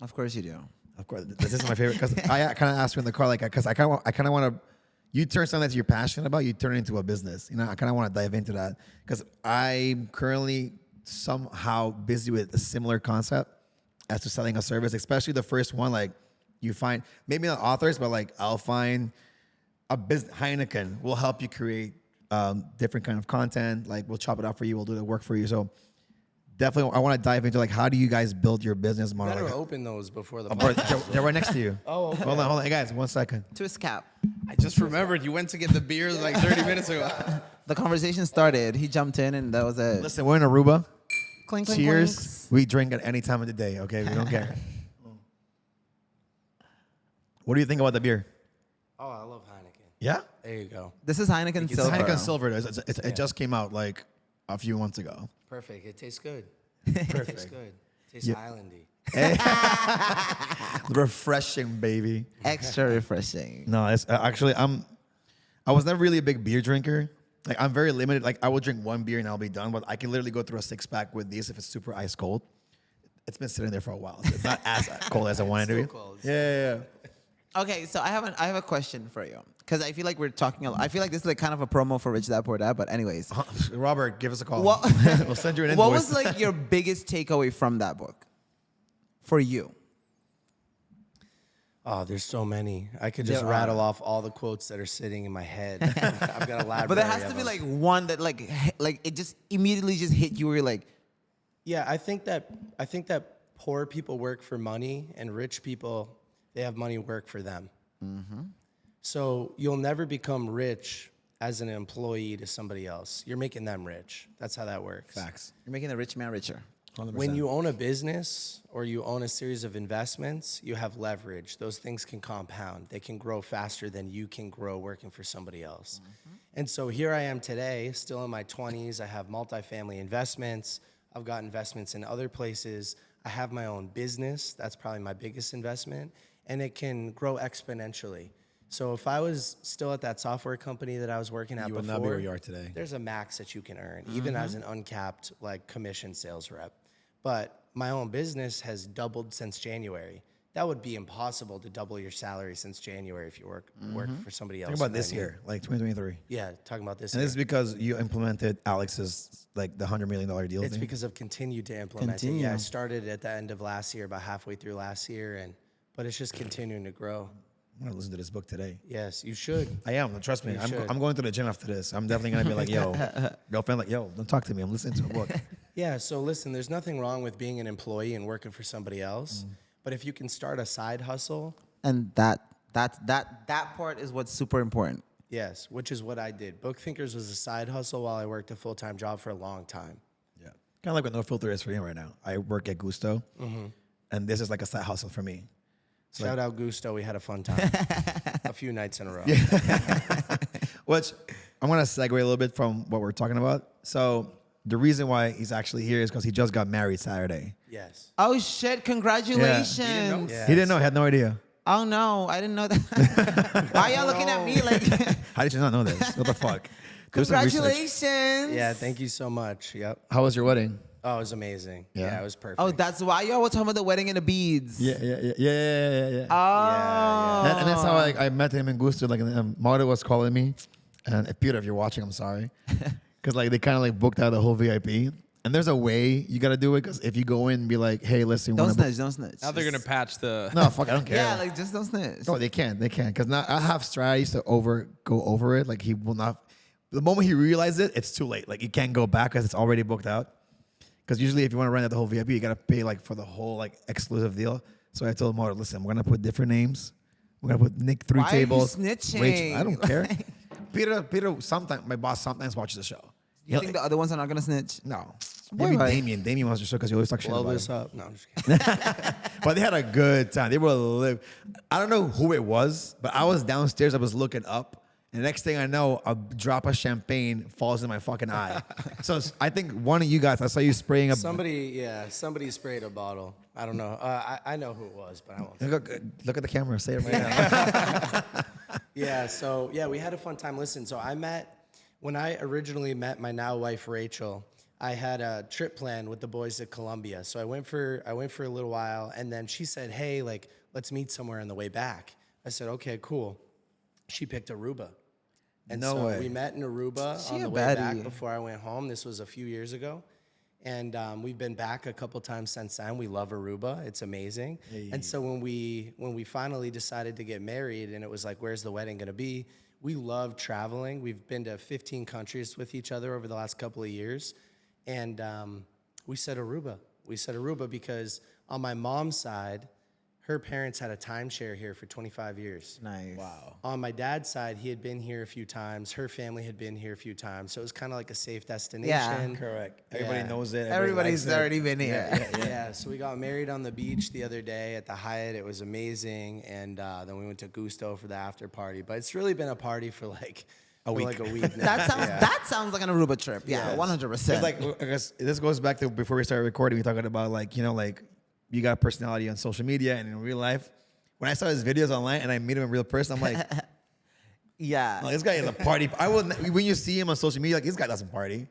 Of course you do. Of course, this is my favorite because I kind of asked you in the car, like, because I kind of want to. You turn something that you're passionate about, you turn it into a business. You know, I kind of want to dive into that because I'm currently somehow busy with a similar concept as to selling a service, especially the first one. Like, you find maybe not authors, but like I'll find a business. Heineken will help you create different kind of content. Like, we'll chop it up for you, we'll do the work for you. So. Definitely, I want to dive into like how do you guys build your business model? Better Like, open those before the bro, podcast. they're right next to you. Oh, okay. Hold on, hey guys, 1 second. Twist cap. I just remembered you went to get the beer like 30 minutes ago. The conversation started. He jumped in, and that was it. Listen, we're in Aruba. Clink, clink, Cheers. clinks. We drink at any time of the day. Okay, we don't care. What do you think about the beer? Oh, I love Heineken. Yeah, There you go. This is Heineken it's Silver. Heineken Silver. It just came out like a few months ago. Perfect. It tastes good. Tastes good. Tastes islandy. Refreshing, baby. Extra refreshing. No, it's actually I was never really a big beer drinker. Like, I'm very limited. Like, I will drink 1 beer and I'll be done. But I can literally go through a 6-pack with these if it's super ice cold. It's been sitting there for a while. So it's not as cold as I wanted to be. Still cold. Yeah. Okay, so I have a question for you because I feel like we're talking a lot. I feel like this is like kind of a promo for Rich Dad Poor Dad. But anyways, Robert, give us a call. What- We'll send you an invoice. what was like your biggest takeaway from that book for you? Oh, there's so many. I could just There rattle are. off all the quotes that are sitting in my head. I've got a library. But there has to of be them. like one that like it just immediately just hit you where you're like, Yeah, I think that poor people work for money and rich people, they have money work for them. So you'll never become rich as an employee to somebody else. You're making them rich. That's how that works. Facts. You're making the rich man richer. 100%. When you own a business or you own a series of investments, you have leverage. Those things can compound. They can grow faster than you can grow working for somebody else. And so here I am today, still in my 20s. I have multifamily investments. I've got investments in other places. I have my own business. That's probably my biggest investment. And it can grow exponentially. So if I was still at that software company that I was working at You before, would not be where you are today. there's a max that you can earn, even as an uncapped like commission sales rep. But my own business has doubled since January. That would be impossible to double your salary since January if you work for somebody else. Think about in that this year, like 2023. Yeah, talking about this And year. this is because you implemented Alex's, like, the $100 million deal It's thing. because I've continued to implement it. Yeah, I Continue. started at the end of last year, about halfway through last year, but it's just continuing to grow. I'm going to listen to this book today. Yes, you should. I am. Trust me. You I'm, should. I'm going to the gym after this. I'm definitely going to be like, yo, girlfriend, like, yo, don't talk to me. I'm listening to a book. Yeah, so listen, there's nothing wrong with being an employee and working for somebody else. But if you can start a side hustle, And that part is what's super important. yes, which is what I did. Book Thinkers was a side hustle while I worked a full-time job for a long time. Yeah. Kind of like what No Filter is for you right now. I work at Gusto, and this is like a side hustle for me. Shout out Gusto, we had a fun time. A few nights in a row. Which I'm going to segue a little bit from what we're talking about. So the reason why he's actually here is because he just got married Saturday. Yes. Oh shit! Congratulations. Yeah. He didn't know. He had no idea. Oh no, I didn't know that. Why y'all looking at me like? How did you not know this? What the fuck? Do some research. Congratulations. Yeah, thank you so much. Yep. How was your wedding? Oh, it was amazing. Yeah. Yeah, it was perfect. Oh, that's why y'all were talking about the wedding and the beads. Yeah. Oh. Yeah, And that's how I met him in Gusto. Like, Mario was calling me, and Peter, if you're watching, I'm sorry, because like they kind of like booked out the whole VIP. And there's a way you gotta do it, because if you go in and be like, "Hey, listen, Don't wanna book-" snitch. Don't snitch. Now they're gonna patch the. No, fuck, I don't care. Yeah, like just don't snitch. No, they can't. They can't. Because now I have strategies to go over it. Like, he will not. The moment he realizes it, it's too late. Like, you can't go back because it's already booked out. Because usually, if you want to rent out the whole VIP, you gotta pay like for the whole like exclusive deal. So I told him, listen, we're gonna put different names. We're gonna put Nick 3 Why are you tables. snitching? I don't care. Peter. Sometimes my boss sometimes watches the show. You think the other ones are not gonna snitch? No. Why? Maybe Damien. Damien wants to show because you always talk shit Blow about this him. up. No, I'm just kidding. But they had a good time. They were live. I don't know who it was, but I was downstairs. I was looking up, and the next thing I know, a drop of champagne falls in my fucking eye. So I think one of you guys, I saw you spraying a. Somebody sprayed a bottle. I don't know. I know who it was, but I won't. Look at the camera. Say it right now. Yeah, so yeah, we had a fun time. Listen, so when I originally met my now wife Rachel, I had a trip planned with the boys at Columbia. So I went for a little while, and then she said, "Hey, like let's meet somewhere on the way back." I said, "Okay, cool." She picked Aruba. And No so way. we met in Aruba She on a the way baddie. back before I went home. This was a few years ago. And we've been back a couple times since then. We love Aruba. It's amazing. And so when we finally decided to get married and it was like, where's the wedding going to be? We love traveling. We've been to 15 countries with each other over the last couple of years. And we said Aruba. We said Aruba because on my mom's side, her parents had a timeshare here for 25 years. Nice. Wow. On my dad's side, he had been here a few times. Her family had been here a few times. So it was kind of like a safe destination. Correct. Everybody Yeah. knows it. Everybody's likes it. already been here. Yeah, so we got married on the beach the other day at the Hyatt. It was amazing. And then we went to Gusto for the after party. But it's really been a party for like a week now. That sounds like an Aruba trip. Yeah, Yes. 100%. It's like, I guess this goes back to before we started recording. We talking about like, like you got a personality on social media and in real life. When I saw his videos online and I meet him in real person, I'm like, yeah. oh, this guy is a party. When you see him on social media, like, this guy doesn't party.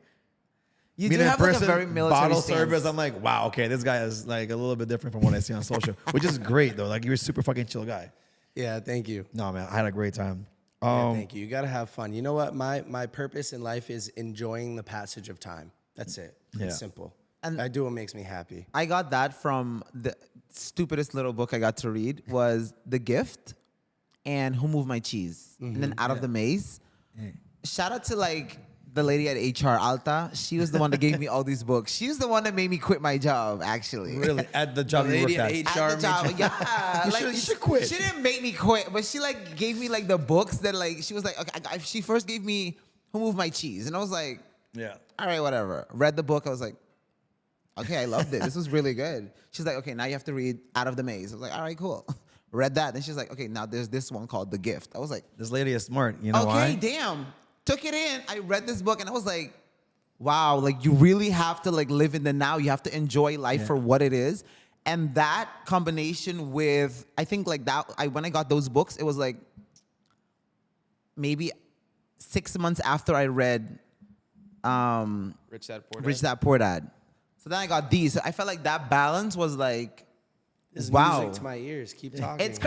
You Meet do him in have like a person, very military bottle stance. service. I'm like, wow, okay, this guy is like a little bit different from what I see on social, which is great though. Like, you're a super fucking chill guy. Yeah, thank you. No, man, I had a great time. Yeah, thank you. You got to have fun. You know what? My purpose in life is enjoying the passage of time. That's it. Yeah. It's simple. And- I do what makes me happy. I got that from the stupidest little book I got to read was The Gift and Who Moved My Cheese. And then Out of the Maze. Shout out to like the lady at HR, Alta, she was the one that gave me all these books. She was the one that made me quit my job, actually. Really? At the job you lady worked at at? HR At the job, made yeah. You should quit. She didn't make me quit, but she like gave me like the books that like she was like, okay. She first gave me Who Moved My Cheese, and I was like, Yeah. all right, whatever. Read the book. I was like, okay, I loved it. This was really good. She's like, okay, now you have to read Out of the Maze. I was like, all right, cool. Read that. Then she's like, okay, now there's this one called The Gift. I was like, This lady is smart. You know okay, why? damn. Took it in. I read this book and I was like, wow, like you really have to like live in the now. You have to enjoy life for what it is. And that combination with, I think like that, when I got those books, it was like maybe 6 months after I read Rich Dad Poor Dad. Rich Dad Poor Dad. So then I got these. So I felt like that balance was like, This is wow. music to my ears. Keep talking. It's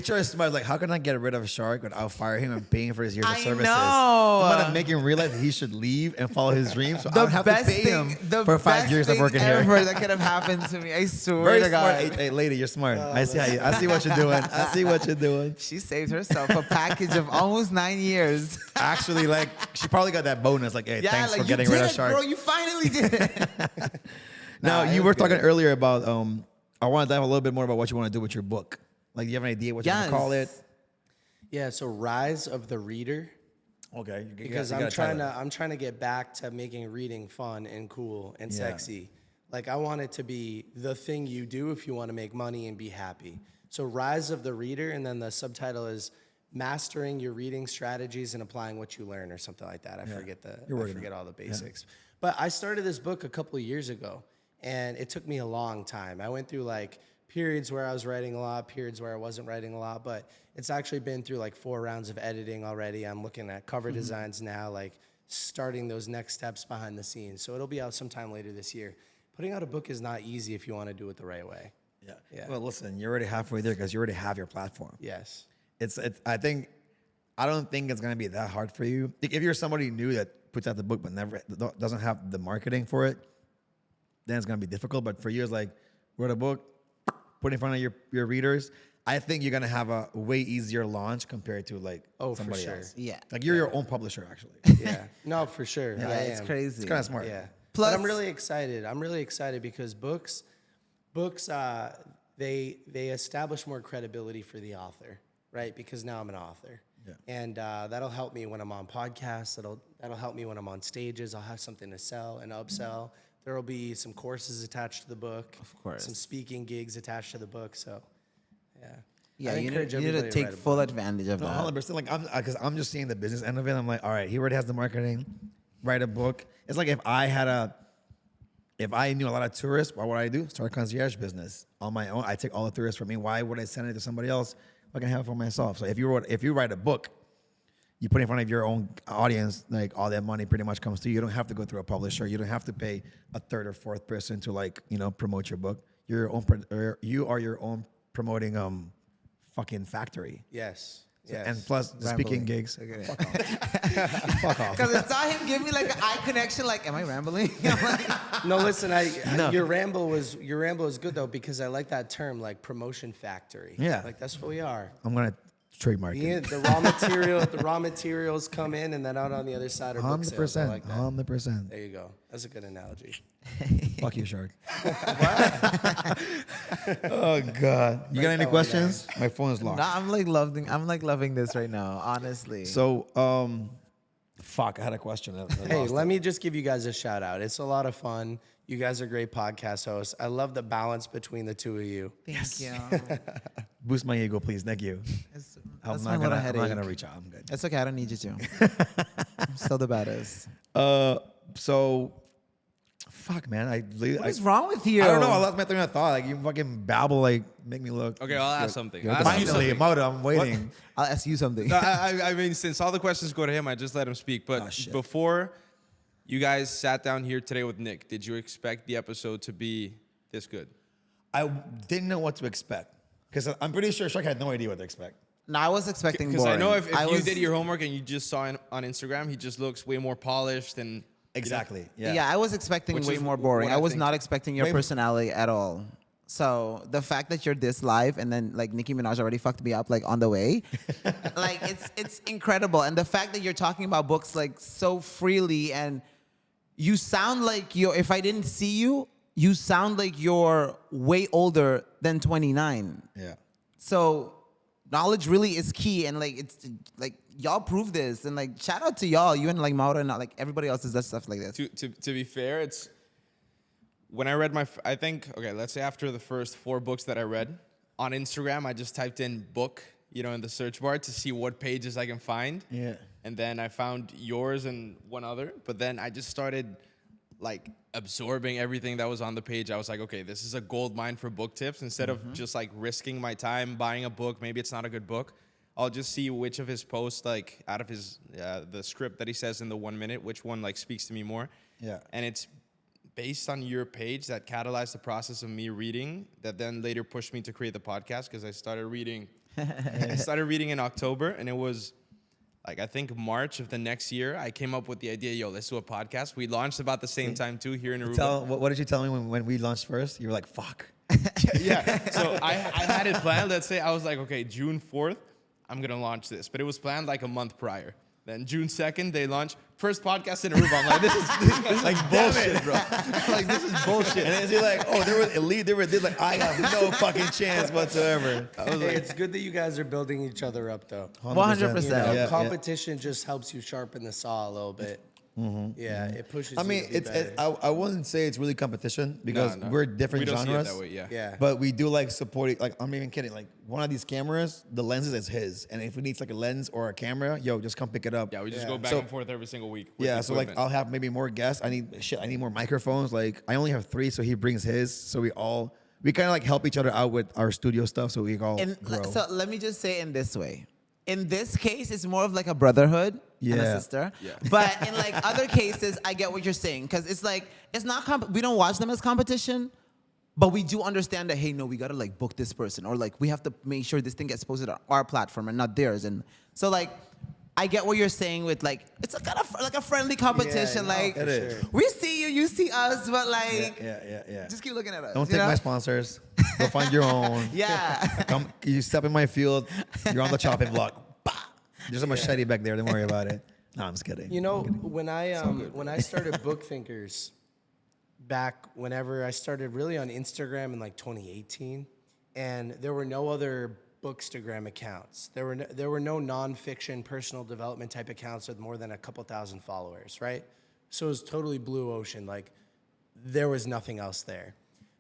HR is smart. Like, how can I get rid of a shark without firing him and paying for his years of I services? know. I'm gonna make him realize that he should leave and follow his dreams. So I the don't have to best pay thing, him the for 5 best years of thing working ever here. that could have happened to me. I swear Very to smart. God. Hey, lady, you're smart. I see how you. I see what you're doing. I see what you're doing. She saved herself a package of almost 9 years. Actually, like, she probably got that bonus. Like, hey, thanks like for getting you rid did of it, shark. bro. You finally did it. Now, Nah, you it were was talking good. earlier about. I want to dive a little bit more about what you want to do with your book. Like, do you have an idea what you want to call it? Yeah, so Rise of the Reader. Okay. Because I'm trying to get back to making reading fun and cool and sexy. Like I want it to be the thing you do if you want to make money and be happy. So Rise of the Reader, and then the subtitle is Mastering Your Reading Strategies and Applying What You Learn, or something like that. I forget all the basics. But I started this book a couple of years ago, and it took me a long time. I went through like periods where I was writing a lot, periods where I wasn't writing a lot, but it's actually been through like 4 rounds of editing already. I'm looking at cover designs now, like starting those next steps behind the scenes. So it'll be out sometime later this year. Putting out a book is not easy if you want to do it the right way. Yeah. Well, listen, you're already halfway there because you already have your platform. Yes. I don't think it's gonna be that hard for you. Like, if you're somebody new that puts out the book but never doesn't have the marketing for it, then it's gonna be difficult. But for you, it's like wrote a book, put it in front of your readers. I think you're gonna have a way easier launch compared to like somebody sure. else. Yeah. Like you're your own publisher, actually. Yeah. No, for sure. Yeah, I it's am. crazy. It's kind of smart. Yeah. Plus- But I'm really excited. I'm really excited because books, they establish more credibility for the author, right? Because now I'm an author. Yeah. And that'll help me when I'm on podcasts. That'll help me when I'm on stages. I'll have something to sell and upsell. There will be some courses attached to the book. Of course. Some speaking gigs attached to the book. So, yeah. Yeah, I you encourage need to everybody take write a full book. advantage of No, that. 100%. Like I'm just seeing the business end of it. I'm like, all right, he already has the marketing. Write a book. It's like if I knew a lot of tourists, what would I do? Start a concierge business on my own. I take all the tourists from me. Why would I send it to somebody else? I can have it for myself. So if you write a book, you put it in front of your own audience, like all that money pretty much comes to you. You don't have to go through a publisher. You don't have to pay a third or fourth person to promote your book. You are your own promoting fucking factory. Yes. Yes. And plus the speaking gigs. Fuck off. Because I saw him give me like an eye connection, like, am I rambling? I'm like, No, listen. Your ramble was good though, because I like that term, like promotion factory. Yeah. like that's what we are. I'm gonna trademark it. The raw materials come in, and then out on the other side are book sales. I 100%. like that. 100%. There you go. That's a good analogy. Fuck you, shark. Oh God. You got any questions? My phone is locked. nah, I'm like loving this right now, honestly. So, fuck. I had a question. Hey, let me just give you guys a shout out. It's a lot of fun. You guys are great podcast hosts. I love the balance between the two of you. Thank you. boost my ego, please. Thank you. That's I'm my not little gonna headache. reach out. I'm good. It's okay. I don't need you to. I'm still the baddest. So, fuck, man. What is wrong with you? I don't know. I lost my train of thought. Like you fucking babble, like make me look. Okay, I'll ask something. You're I'll ask you finally, something. Mauda, I'm waiting. I'll ask you something. No, I mean, since all the questions go to him, I just let him speak. But Oh, shit. before you guys sat down here today with Nick, did you expect the episode to be this good? I didn't know what to expect because I'm pretty sure Shark had no idea what to expect. No, I was expecting Because boring. I know if you was- did your homework and you just saw him on Instagram, he just looks way more polished and Exactly. Yeah, I was expecting Which way is more boring. what I I was think. not expecting your Way- personality at all. So the fact that you're this live and then like Nicki Minaj already fucked me up like on the way, like it's incredible. And the fact that you're talking about books like so freely and you sound like if I didn't see you, you sound like you're way older than 29. Yeah. So knowledge really is key, and like it's like y'all prove this, and like shout out to y'all, you and like Mauro and like everybody else does stuff like this. To be fair, it's when I read I think, okay, let's say after the first 4 books that I read, on Instagram, I just typed in book, in the search bar to see what pages I can find. Yeah. And then I found yours and one other, but then I just started like absorbing everything that was on the page. I was like, okay, this is a gold mine for book tips. Instead of just like risking my time buying a book, maybe it's not a good book, I'll just see which of his posts, like out of his the script that he says in the 1 minute, which one like speaks to me more. Yeah. And it's based on your page that catalyzed the process of me reading, that then later pushed me to create the podcast, because I started reading. I started reading in October, and it was like, I think March of the next year, I came up with the idea, let's do a podcast. We launched about the same time too here in Aruba. What did you tell me when we launched first? You were like, fuck. Yeah. So I had it planned. Let's say I was like, okay, June 4th, I'm going to launch this. But it was planned like a month prior. Then June 2nd, they launched first podcast in Aruba. I'm like, this is like bullshit, bro. Like, this is bullshit. And then you're like, oh, there was elite. They're like, I have no fucking chance whatsoever. Hey, it's good that you guys are building each other up, though. 100%. You know, Yeah, yeah. competition just helps you sharpen the saw a little bit. Yeah, it pushes. I mean, you to be better. I wouldn't say it's really competition because No. we're different We don't see it genres. that way, yeah. Yeah. But we do like supporting. Like, I'm not even kidding. Like, one of these cameras, the lenses is his, and if we need like a lens or a camera, just come pick it up. Yeah, we just Yeah. go back So- and forth every single week. with Yeah, so like equipment. I'll have maybe more guests. I need more microphones. Like, I only have 3, so he brings his. So we kind of like help each other out with our studio stuff, so we all And grow. so let me just say it in this way. In this case, it's more of like a brotherhood and a Yeah. sister. Yeah. But in like other cases, I get what you're saying, because it's like it's not we don't watch them as competition, but we do understand that, hey, no, we gotta like book this person, or like we have to make sure this thing gets posted on our platform and not theirs. And so like I get what you're saying with like it's a kind of like a friendly competition. no, like for It is. sure. we see you, you see us, but like yeah. just keep looking at us. Don't you take know? my sponsors. Go find your own. Yeah. Come, you step in my field, you're on the chopping block. Bah! There's a machete back there. Don't worry about it. No, I'm just kidding. You know, when I started Book Thinkers, back whenever I started really on Instagram in like 2018, and there were no other Bookstagram accounts. There were no nonfiction personal development type accounts with more than a couple thousand followers, right? So it was totally blue ocean. Like there was nothing else there.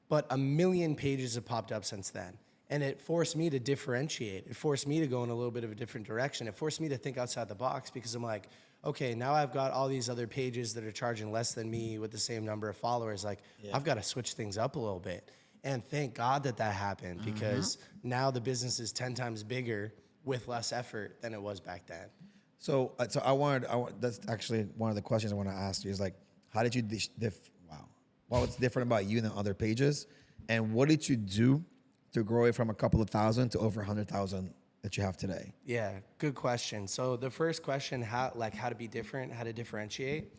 But a million pages have popped up since then. And it forced me to differentiate. It forced me to go in a little bit of a different direction. It forced me to think outside the box, because I'm like, okay, now I've got all these other pages that are charging less than me with the same number of followers. Like, I've got to switch things up a little bit. And thank God that happened, because now the business is 10 times bigger with less effort than it was back then. So that's actually one of the questions I want to ask you is like, how did you what's different about you than other pages, and what did you do to grow it from a couple of thousand to over 100,000 that you have today? Yeah, good question. So the first question, how to be different, how to differentiate.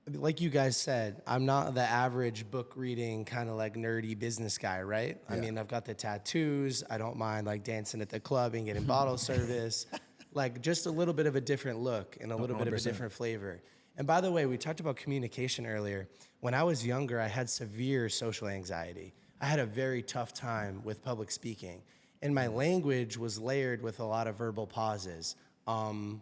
Like you guys said, I'm not the average book reading kind of like nerdy business guy, right? I mean, I've got the tattoos. I don't mind like dancing at the club and getting bottle service. Like just a little bit of a different look and a little bit of a 100%. different flavor. And by the way, we talked about communication earlier. When I was younger, I had severe social anxiety. I had a very tough time with public speaking. And my language was layered with a lot of verbal pauses. But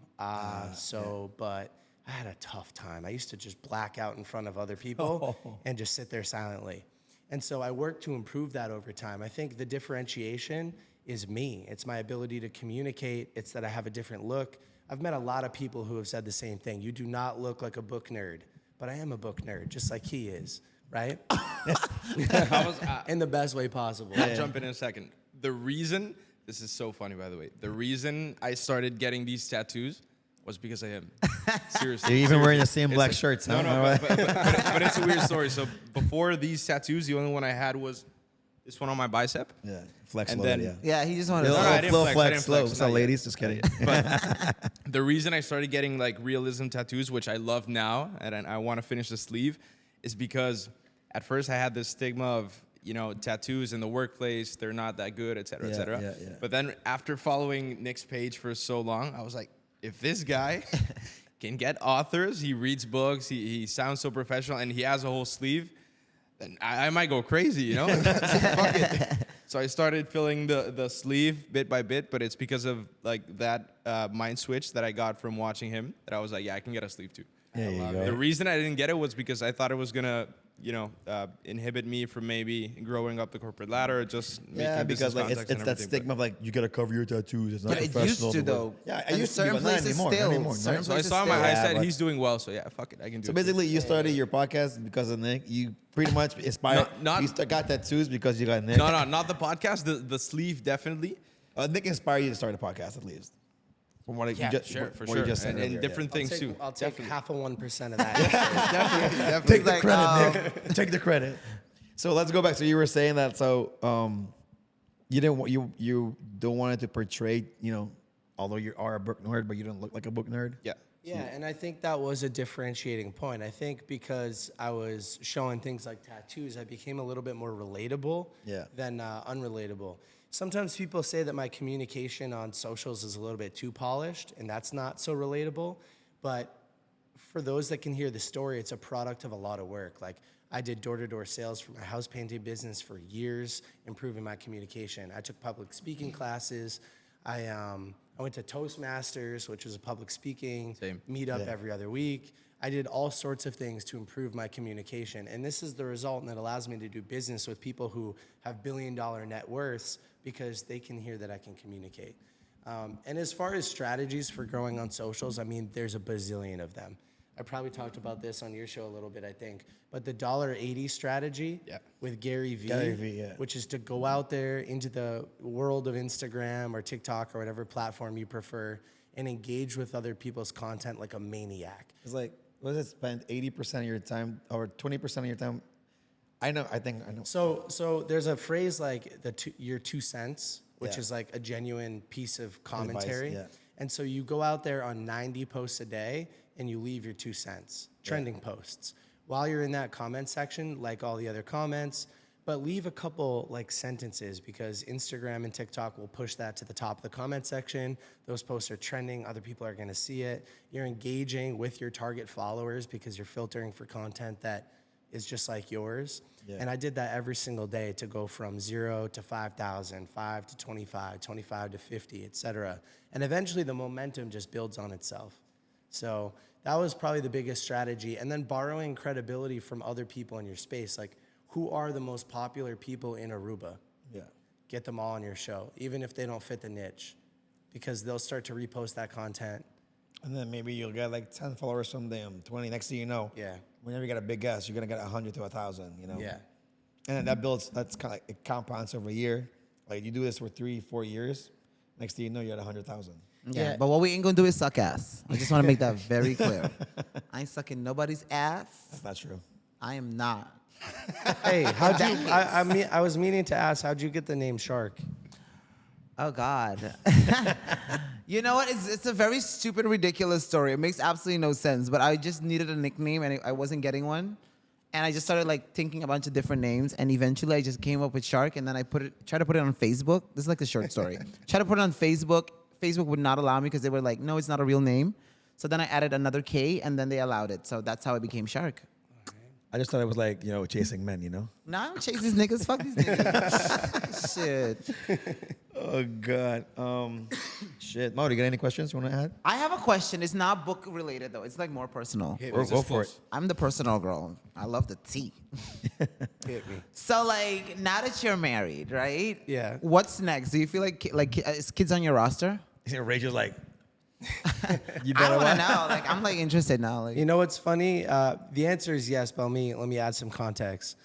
I had a tough time. I used to just black out in front of other people and just sit there silently. And so I worked to improve that over time. I think the differentiation is me. It's my ability to communicate. It's that I have a different look. I've met a lot of people who have said the same thing. You do not look like a book nerd, but I am a book nerd, just like he is, right? In the best way possible. I'll jump in a second. The reason, this is so funny, by the way, the reason I started getting these tattoos was because of him. Seriously. You're even wearing the same black shirts. No, huh? but it's a weird story. So before these tattoos, the only one I had was this one on my bicep. Yeah, flex And a little then- bit, yeah. Yeah, he just wanted Little, to. I didn't little flex, I flex, didn't slow. flex, What's up, not yet. ladies? Just kidding. But the reason I started getting like realism tattoos, which I love now, and I want to finish the sleeve, is because at first I had this stigma of you know, tattoos in the workplace, they're not that good, et cetera, et Yeah, cetera. yeah. But then after following Nick's page for so long, I was like, if this guy can get authors, he reads books, he sounds so professional, and he has a whole sleeve, then I might go crazy, you know? Fuck it. So I started filling the sleeve bit by bit, but it's because of like that mind switch that I got from watching him that I was like, yeah, I can get a sleeve too. There you go. The reason I didn't get it was because I thought it was gonna, you know, inhibit me from maybe growing up the corporate ladder, just Yeah, making because business like contacts it's and that everything, stigma of like you gotta cover your tattoos. It's not But it professional. used to though. Yeah, I And used to, be, certain but not places anymore. still. Not anymore. Certain So I places saw him, still. I Yeah, said but- he's doing well, so yeah, fuck it, I can do So it. basically, you started your podcast because of Nick. You pretty much inspired. Not- you got tattoos because you got Nick. No, not the podcast, the sleeve definitely. Nick inspired you to start a podcast at least. From what Yeah, you just, sure, for what sure. You just said and earlier, different things too. I'll take Definitely. half of 1% of that. Definitely. Take the Like, credit, Nick. Take the credit. So let's go back. So you were saying that. So you didn't you don't want it to portray, you know, although you are a book nerd, but you don't look like a book nerd. Yeah. Yeah, and I think that was a differentiating point. I think because I was showing things like tattoos, I became a little bit more relatable Yeah. than unrelatable. Sometimes people say that my communication on socials is a little bit too polished, and that's not so relatable. But for those that can hear the story, it's a product of a lot of work. Like I did door-to-door sales for my house painting business for years, improving my communication. I took public speaking classes. I went to Toastmasters, which was a public speaking Same. meetup every other week. I did all sorts of things to improve my communication. And this is the result, and it allows me to do business with people who have billion-dollar net worths because they can hear that I can communicate. And as far as strategies for growing on socials, I mean, there's a bazillion of them. I probably talked about this on your show a little bit, I think. But the $80 strategy Yeah. with Gary Vee, yeah. which is to go out there into the world of Instagram or TikTok or whatever platform you prefer and engage with other people's content like a maniac. It's like, what does it spend 80% of your time or 20% of your time? I think I know. So there's a phrase like your 2 cents, which Yeah. is like a genuine piece of commentary. yeah. And so you go out there on 90 posts a day and you leave your 2 cents, trending posts. While you're in that comment section, like all the other comments, but leave a couple like sentences because Instagram and TikTok will push that to the top of the comment section. Those posts are trending, other people are gonna see it. You're engaging with your target followers because you're filtering for content that is just like yours. Yeah. And I did that every single day to go from 0 to 5,000, 5 to 25, 25 to 50, et cetera. And eventually the momentum just builds on itself. So that was probably the biggest strategy. And then borrowing credibility from other people in your space. Like, who are the most popular people in Aruba? Yeah. Get them all on your show, even if they don't fit the niche, because they'll start to repost that content. And then maybe you'll get like 10 followers from them, 20. Next thing you know, Yeah. whenever you get a big guest, you're gonna get 100 to 1,000. You know. Yeah. And then that builds. That's kind of like it compounds over a year. Like you do this for 3-4 years. Next thing you know, you're at 100,000. Yeah, but what we ain't gonna do is suck ass. I just want to make that very clear. I ain't sucking nobody's ass. That's not true. I am not. Hey, how'd you? I was meaning to ask, how'd you get the name Shark? Oh God. You know what? It's a very stupid, ridiculous story. It makes absolutely no sense. But I just needed a nickname, and I wasn't getting one. And I just started like thinking a bunch of different names, and eventually I just came up with Shark. And then I tried to put it on Facebook. This is like a short story. Tried to put it on Facebook. Facebook would not allow me because they were like, no, it's not a real name. So then I added another K, and then they allowed it. So that's how it became Shark. I just thought it was like, you know, chasing men, you know? Nah, I don't chase these niggas. Fuck these niggas. Shit. Oh, God. Shit. Mo, do you got any questions you want to add? I have a question. It's not book related though. It's like more personal. Go for it. I'm the personal girl. I love the tea. Hit me. So like now that you're married, right? Yeah. What's next? Do you feel like is kids on your roster? Rachel's like, you I better want to what? know. Like I'm like interested now. Like You know what's funny? The answer is yes, but let me add some context.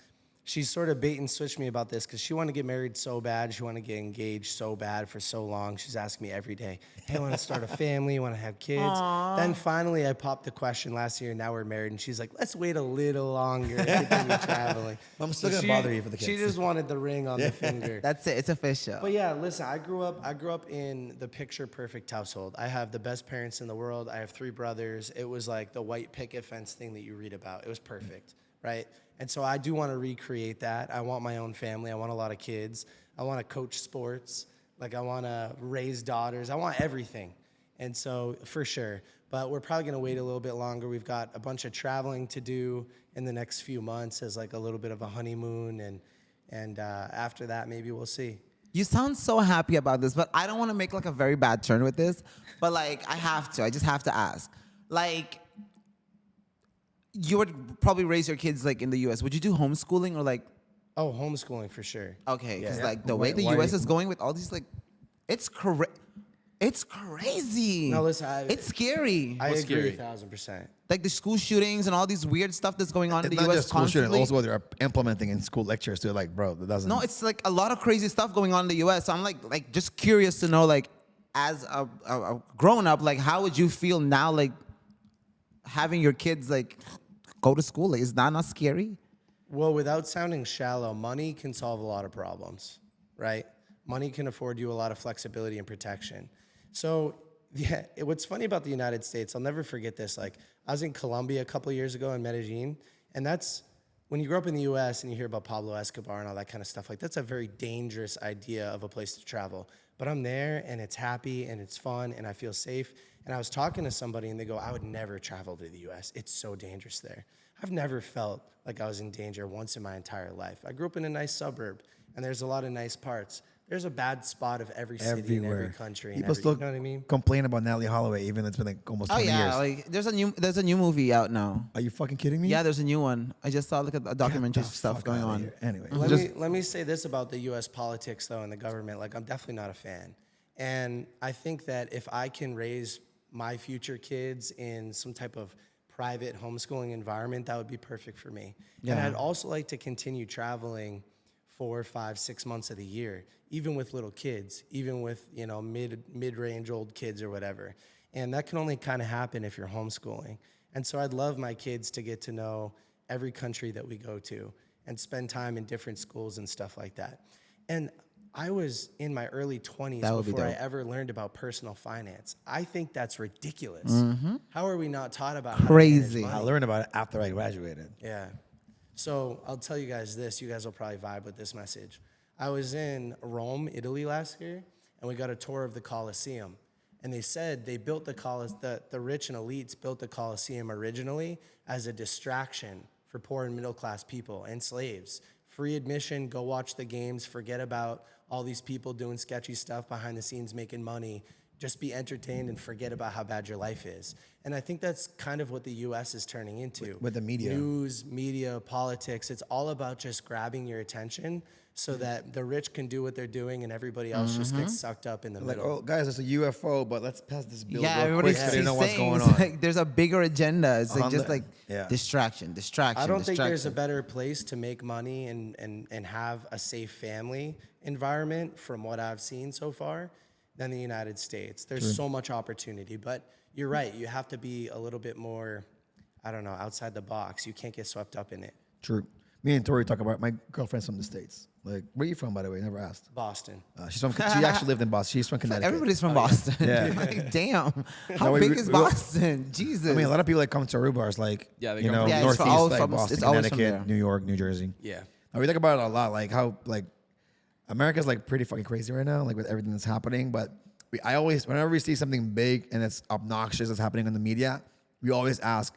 She sort of bait and switched me about this because she wanted to get married so bad. She wanted to get engaged so bad for so long. She's asking me every day, hey, I want to start a family, I want to have kids. Then finally I popped the question last year, now we're married. And she's like, let's wait a little longer to continue traveling. I'm still So gonna bother you for the She kids. just wanted the ring on the finger. that's it. It's official. But yeah, listen, I grew up in the picture perfect household. I have the best parents in the world. I have 3 brothers. It was like the white picket fence thing that you read about. It was perfect. right? And so I do want to recreate that. I want my own family. I want a lot of kids. I want to coach sports. Like I want to raise daughters. I want everything. And so for sure, but we're probably going to wait a little bit longer. We've got a bunch of traveling to do in the next few months as like a little bit of a honeymoon. And after that, maybe we'll see. You sound so happy about this, but I don't want to make like a very bad turn with this. But like, I have to. I just have to ask. Like, you would probably raise your kids like in the U.S. Would you do homeschooling or like? Oh, homeschooling for sure. Okay, because Yeah. like the way the Why- U.S. is going with all these like, it's crazy. No, listen, it's scary. I What's agree scary? 1,000%. Like the school shootings and all these weird stuff that's going on in It's the not U.S. just school shooting, constantly. also what they're implementing in school lectures. They're like, bro, that doesn't. No, it's like a lot of crazy stuff going on in the U.S. So I'm like just curious to know, like, as a grown up, like, how would you feel now, like, having your kids like go to school? Like, is that not scary? Well, without sounding shallow, money can solve a lot of problems, right? Money can afford you a lot of flexibility and protection. So, yeah, what's funny about the United States, I'll never forget this. Like, I was in Colombia a couple of years ago in Medellin, and that's when you grow up in the US and you hear about Pablo Escobar and all that kind of stuff, like, that's a very dangerous idea of a place to travel. But I'm there, and it's happy, and it's fun, and I feel safe. And I was talking to somebody, and they go, I would never travel to the US. It's so dangerous there. I've never felt like I was in danger once in my entire life. I grew up in a nice suburb, and there's a lot of nice parts. There's a bad spot of every city in every country. And People still you know what I mean? complain about Natalie Holloway, even though it's been like almost 20 years. Like there's a new movie out now. Are you fucking kidding me? Yeah, there's a new one. I just saw like a documentary Get the stuff fuck going outta on. here. Anyway, Let me say this about the U.S. politics, though, and the government. Like, I'm definitely not a fan. And I think that if I can raise my future kids in some type of private homeschooling environment, that would be perfect for me. And Yeah. I'd also like to continue traveling 4, 5, 6 months of the year, even with little kids, even with, you know, mid-range old kids or whatever. And that can only kind of happen if you're homeschooling. And so I'd love my kids to get to know every country that we go to and spend time in different schools and stuff like that. And I was in my early 20s That would be before I dope. ever learned about personal finance. I think that's ridiculous. How are we not taught about how to Crazy. manage I money? learned about it after I graduated. Yeah. So I'll tell you guys this. You guys will probably vibe with this message. I was in Rome, Italy last year, and we got a tour of the Colosseum. And they said they built the rich and elites built the Colosseum originally as a distraction for poor and middle class people and slaves. Free admission, go watch the games, forget about all these people doing sketchy stuff behind the scenes making money. Just be entertained and forget about how bad your life is. And I think that's kind of what the US is turning into. With the media. News, media, politics. It's all about just grabbing your attention so that the rich can do what they're doing and everybody else just gets sucked up in the Like, middle. oh, guys, it's a UFO, but let's pass this bill Yeah, real everybody's quick so they know what's saying going it's on. like there's a bigger agenda. It's like On just the- like yeah. distraction. I don't think there's a distraction. better place to make money and have a safe family environment from what I've seen so far than the United States. There's so much opportunity, but you're right. You have to be a little bit more, I don't know, outside the box. You can't get swept up in it. True. Me and Tori talk about my girlfriend's from the States. Like, where are you from, by the way? Never asked. Boston. She actually lived in Boston. She's from Connecticut. Everybody's from Boston. Yeah. Like, damn. How we- big we- is we- Boston? Jesus. I mean, a lot of people that come to Aruba are like, Yeah, they you come know, from- Yeah, it's northeast, all like from- Boston, it's always from Connecticut, there. New York, New Jersey. Yeah. Now, we think about it a lot, like how like America's like pretty fucking crazy right now, like with everything that's happening. But I always, whenever we see something big and it's obnoxious that's happening on the media, we always ask,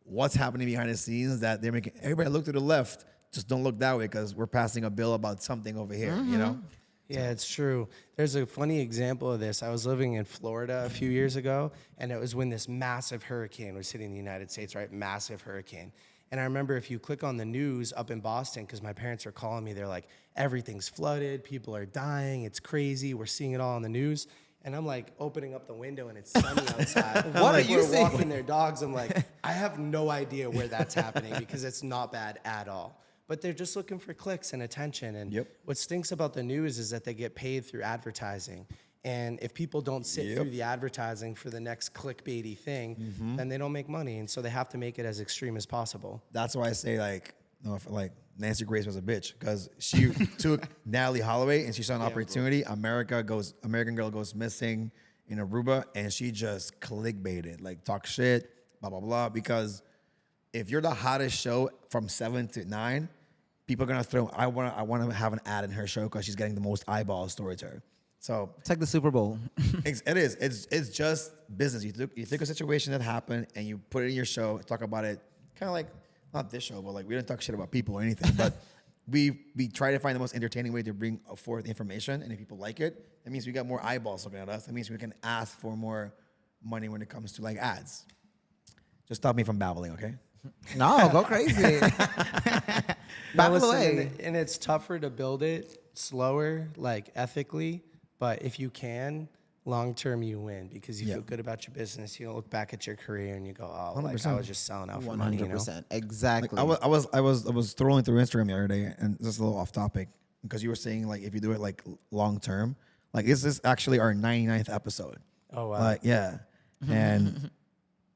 what's happening behind the scenes that they're making everybody look to the left. Just don't look that way because we're passing a bill about something over here, you know? Yeah, it's true. There's a funny example of this. I was living in Florida a few years ago, and it was when this massive hurricane was hitting the United States, right? Massive hurricane. And I remember if you click on the news up in Boston, because my parents are calling me, they're like, everything's flooded, people are dying, it's crazy, we're seeing it all on the news. And I'm like opening up the window and it's sunny outside. What are Like, you we're saying? walking their dogs. I'm like, I have no idea where that's happening because it's not bad at all. But they're just looking for clicks and attention. And Yep. what stinks about the news is that they get paid through advertising. And if people don't sit through the advertising for the next clickbaity thing, then they don't make money. And so they have to make it as extreme as possible. That's why I say like, no, if, like Nancy Grace was a bitch because she took Natalie Holloway and she saw an opportunity. American girl goes missing in Aruba and she just clickbaited, like talk shit, blah blah blah, because if you're the hottest show from 7 to 9, people are gonna throw. I want to have an ad in her show because she's getting the most eyeballs towards her. So It's like the Super Bowl. it is. It's just business. You take a situation that happened and you put it in your show, talk about it, kind of like not this show, but like we don't talk shit about people or anything, but we try to find the most entertaining way to bring forth information, and if people like it, that means we got more eyeballs looking at us. That means we can ask for more money when it comes to like ads. Just stop me from babbling, okay? No, go crazy. No, Babble listen, away. and it's tougher to build it slower, like ethically. But if you can, long term, you win because you Yeah. feel good about your business. You don't look back at your career and you go, "Oh, like I 100%. was just selling out for money." You know? 100%. Exactly. I was scrolling through Instagram the other day, and this is a little off topic because you were saying like if you do it like long term, like this is actually our 99th episode. Oh wow! Like yeah, and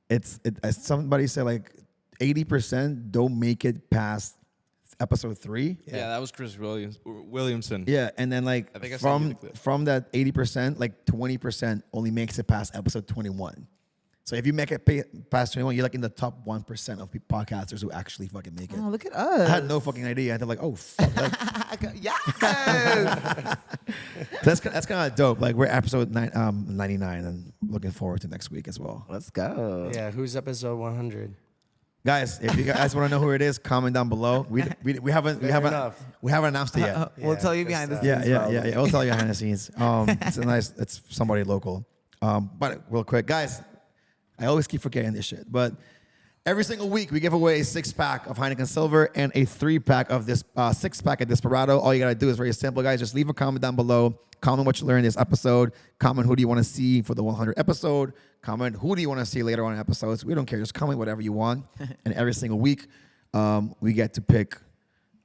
it's as somebody said like 80% don't make it past episode 3. Yeah, that was Chris Williamson. Yeah, and then like I think I sent you the clip. from that 80%, like 20% only makes it past episode 21. So if you make it past 21, you're like in the top 1% of podcasters who actually fucking make it. Oh, look at I us. had no fucking idea. I thought like, oh fuck, like, Yes. that's kind of dope. Like we're episode 99, and looking forward to next week as well. Let's go. Yeah, who's episode 100? Guys, if you guys want to know who it is, comment down below. We haven't enough. announced it yet. We'll Yeah, tell you good behind the stuff. scenes. Yeah. We'll tell you behind the scenes. It's somebody local. But real quick, guys, I always keep forgetting this shit. But every single week we give away a 6-pack of Heineken Silver and a 3-pack of this 6-pack of Desperado. All you gotta do is very simple, guys. Just leave a comment down below. Comment what you learned this episode. Comment who do you want to see for the 100 episode. Comment who do you want to see later on in episodes. We don't care. Just comment whatever you want. And every single week, we get to pick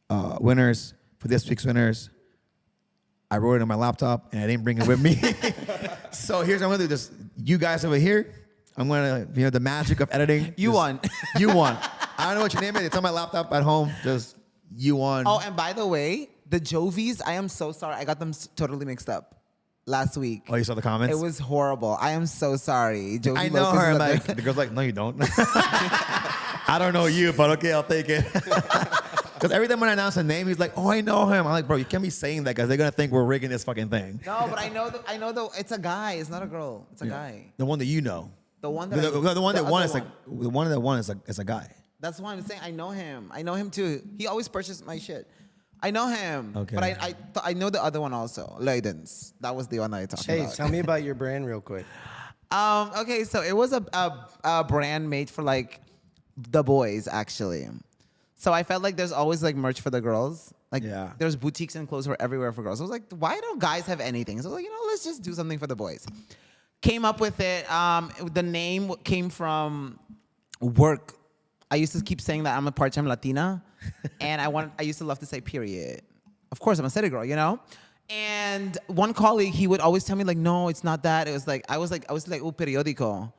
winners. For this week's winners, I wrote it on my laptop and I didn't bring it with me. So here's what I'm gonna do. Just you guys over here, I'm gonna, the magic of editing. You just- won. You won. I don't know what your name is. It's on my laptop at home. Just you won. Oh, and by the way, the Jovies, I am so sorry. I got them totally mixed up last week. Oh, you saw the comments? It was horrible. I am so sorry. Jovi I know Lopez her. is I'm up like, there. the girl's like, no, you don't. I don't know you, but okay, I'll take it. Because every time when I announce a name, he's like, oh, I know him. I'm like, bro, you can't be saying that because they're gonna think we're rigging this fucking thing. No, but I know it's a guy. It's not a girl. It's a guy. The one that you know. The one that The one that the won other is like the one that won is a guy. That's why I'm saying I know him. I know him too. He always purchased my shit. I know him. Okay. But I know the other one also. Leidens. That was the one that I talked Hey, about. tell me about your brand real quick. Okay, so it was a brand made for like the boys actually. So I felt like there's always like merch for the girls. Like Yeah. there's boutiques and clothes for everywhere for girls. I was like, why don't guys have anything? So I was like, let's just do something for the boys. Came up with it. The name came from work. I used to keep saying that I'm a part-time Latina, and I used to love to say period. Of course, I'm a city girl, And one colleague, he would always tell me like, no, it's not that. It was like I was like, oh, periódico,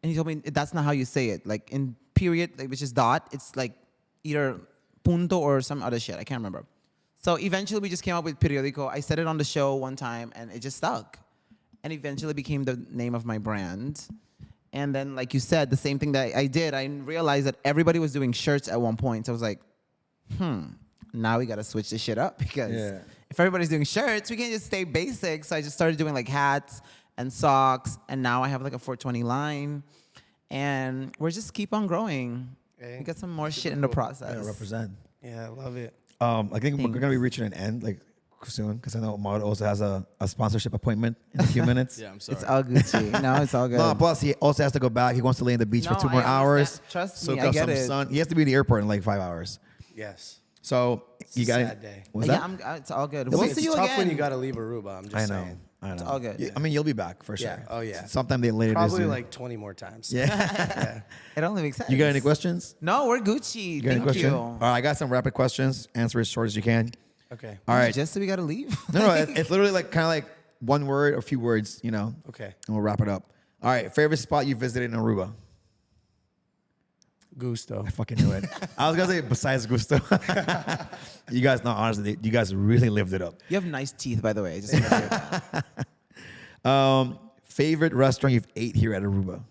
and he told me that's not how you say it. Like in period, like, which is dot, it's like either punto or some other shit. I can't remember. So eventually, we just came up with periódico. I said it on the show one time, and it just stuck, and eventually became the name of my brand. And then, like you said, the same thing that I did, I realized that everybody was doing shirts at one point. So I was like, now we got to switch this shit up because Yeah. if everybody's doing shirts, we can't just stay basic. So I just started doing like hats and socks. And now I have like a 420 line. And we're just keep on growing. Hey, We got some more shit in the process. I represent. Yeah, I love it. I think we're gonna be reaching an end like soon because I know Mauro also has a sponsorship appointment in a few minutes. Yeah, I'm sorry. It's all Gucci. No, it's all good. No, plus he also has to go back. He wants to lay in the beach for No, 2 more I hours. understand. Trust soak me, I up get some it. sun. He has to be in the airport in like 5 hours. Yes. So you a got sad day. What's yeah, that? it's all good. It's, We'll it's see you tough again. when you got to leave Aruba. I'm just I know. saying. I know. all good. Yeah, I mean, you'll be back for sure. Yeah. Oh, yeah. Sometime later this Probably year. like 20 more times. Yeah. It only makes sense. You got any questions? No, we're Gucci. You got any Thank question? you. All right, I got some rapid questions. Answer as short as you can. Okay. All right. Just so we gotta leave. No, it's literally like kind of like one word or a few words, Okay. and we'll wrap it up. All right, favorite spot you visited in Aruba? Gusto. I fucking knew it. I was gonna say besides Gusto. You guys, no, honestly, you guys really lived it up. You have nice teeth, by the way. Just wanna say that. Favorite restaurant you've ate here at Aruba?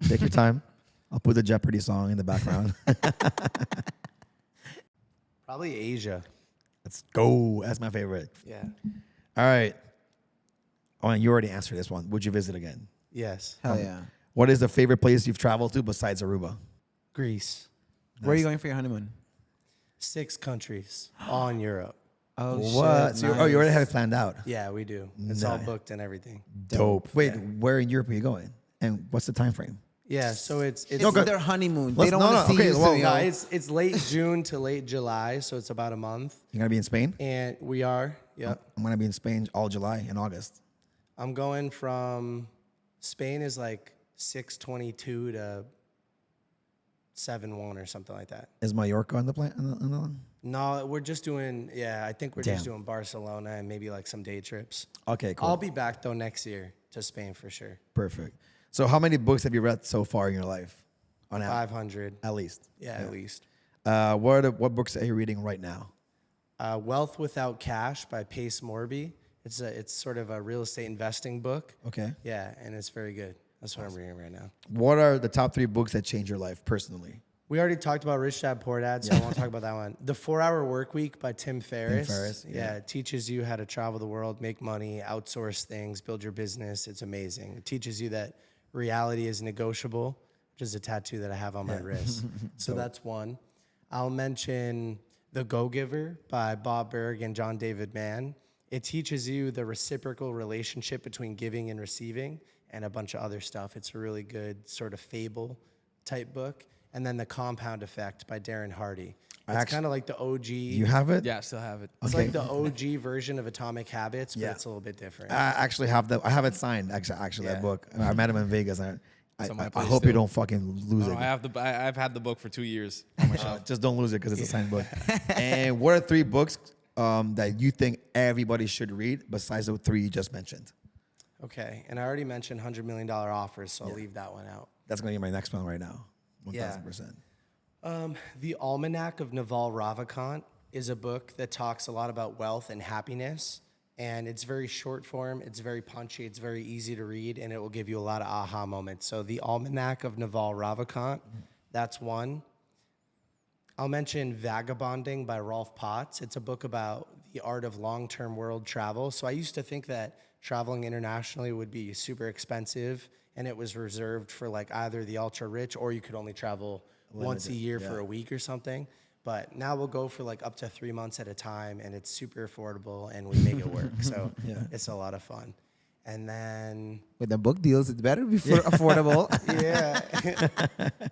Take your time. I'll put the Jeopardy song in the background. Probably Asia. Let's go. That's my favorite. Yeah. All right. Oh, and you already answered this one. Would you visit again? Yes. Hell yeah. What is the favorite place you've traveled to besides Aruba? Greece. Where are you going for your honeymoon? 6 countries, all in Europe. Oh, What? shit. So you already have it planned out. Yeah, we do. It's all Nice. booked and everything. Dope. Wait, where in Europe are you going? And what's the time frame? Yeah, so it's It's No, go- their honeymoon. Let's- They don't no, want to no, see okay, you. well, so, no, it's late June to late July, so it's about a month. You're gonna be in Spain? And we are, yep. I'm gonna be in Spain all July and August. I'm going from Spain is like 6:22 to 7:1 or something like that. Is Mallorca on the plan? On the No, we're just doing, yeah, I think we're Damn. just doing Barcelona and maybe like some day trips. Okay, cool. I'll be back though next year to Spain for sure. Perfect. So, how many books have you read so far in your life? On average, 500. at least. Yeah, at least. What books are you reading right now? Wealth Without Cash by Pace Morby. It's sort of a real estate investing book. Okay. Yeah, and it's very good. That's what I'm reading right now. What are the top 3 books that changed your life personally? We already talked about Rich Dad Poor Dad, so I won't talk about that one. The 4-Hour Work Week by Tim Ferriss. Ferriss, yeah. It teaches you how to travel the world, make money, outsource things, build your business. It's amazing. It teaches you that reality is negotiable, which is a tattoo that I have on my wrist. So that's one. I'll mention The Go-Giver by Bob Berg and John David Mann. It teaches you the reciprocal relationship between giving and receiving and a bunch of other stuff. It's a really good sort of fable type book. And then The Compound Effect by Darren Hardy. It's kind of like the OG. You have it? Yeah, I still have it. It's Okay. like the OG version of Atomic Habits, but Yeah. it's a little bit different. I actually have that. I have it signed. Actually, that Yeah. book. I met him in Vegas. I It's on my I place hope you still. don't fucking lose No, it. I've had the book for 2 years on my shelf. Just don't lose it because it's a signed book. And what are 3 books that you think everybody should read besides the 3 you just mentioned? Okay, and I already mentioned $100 million offers, so I'll leave that one out. That's going to be my next one right now. Yeah. 1,000%. The Almanac of Naval Ravikant is a book that talks a lot about wealth and happiness, and it's very short form, it's very punchy, it's very easy to read, and it will give you a lot of aha moments. So The Almanac of Naval Ravikant, that's one. I'll mention Vagabonding by Rolf Potts. It's a book about the art of long-term world travel. So I used to think that traveling internationally would be super expensive, and it was reserved for like either the ultra rich or you could only travel once a year for a week or something. But now we'll go for like up to 3 months at a time, and it's super affordable, and we make it work. So it's a lot of fun. And then With the book deals, it better be affordable. yeah.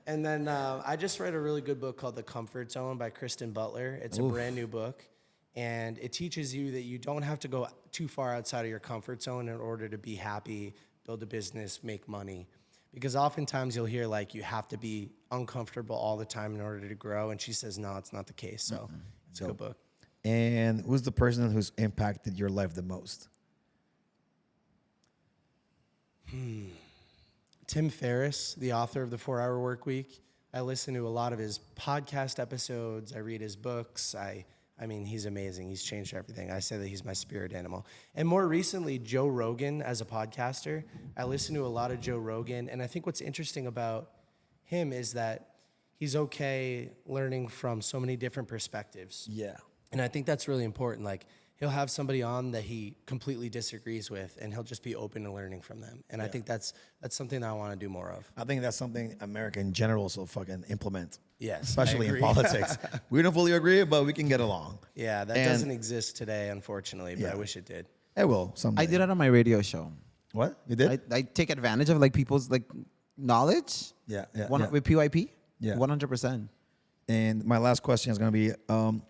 And then I just read a really good book called The Comfort Zone by Kristen Butler. It's a brand new book. And it teaches you that you don't have to go too far outside of your comfort zone in order to be happy, build a business, make money. Because oftentimes you'll hear like you have to be uncomfortable all the time in order to grow. And she says, no, it's not the case. So it's a good book. And who's the person who's impacted your life the most? Tim Ferriss, the author of The 4-Hour Work Week. I listen to a lot of his podcast episodes. I read his books. I mean, he's amazing. He's changed everything. I say that he's my spirit animal. And more recently, Joe Rogan as a podcaster. I listen to a lot of Joe Rogan. And I think what's interesting about him is that he's okay learning from so many different perspectives. Yeah. And I think that's really important. Like, he'll have somebody on that he completely disagrees with, and he'll just be open to learning from them. And I think that's something that I want to do more of. I think that's something America in general will fucking implement. Yes, I Especially in agree. politics. We don't fully agree, but we can get along. Yeah, that And- doesn't exist today, unfortunately, but Yeah. I wish it did. It will someday. I did it on my radio show. What? You did? I take advantage of like people's like knowledge. Yeah, yeah, One, yeah. With PYP. Yeah. 100%. And my last question is going to be,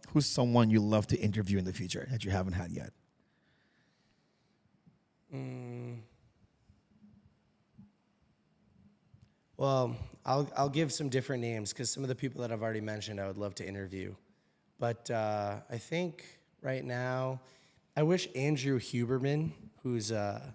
who's someone you love to interview in the future that you haven't had yet? Well, I'll give some different names because some of the people that I've already mentioned I would love to interview. But I think right now, I wish Andrew Huberman, he's a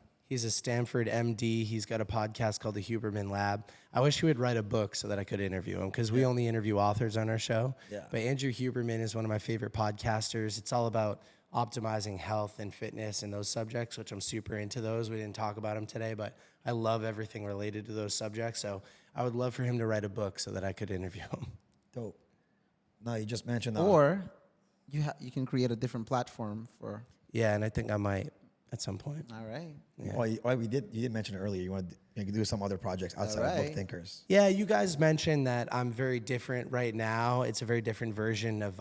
Stanford MD, he's got a podcast called The Huberman Lab. I wish he would write a book so that I could interview him because we only interview authors on our show. Yeah. But Andrew Huberman is one of my favorite podcasters. It's all about optimizing health and fitness and those subjects, which I'm super into those. We didn't talk about them today, but I love everything related to those subjects. So I would love for him to write a book so that I could interview him. Dope. No, you just mentioned that. Or you can create a different platform for. Yeah, and I think I might at some point. All right. Yeah. You did mention it earlier. You want to do some other projects outside of Book right. Thinkers. Yeah, you guys mentioned that I'm very different right now. It's a very different version of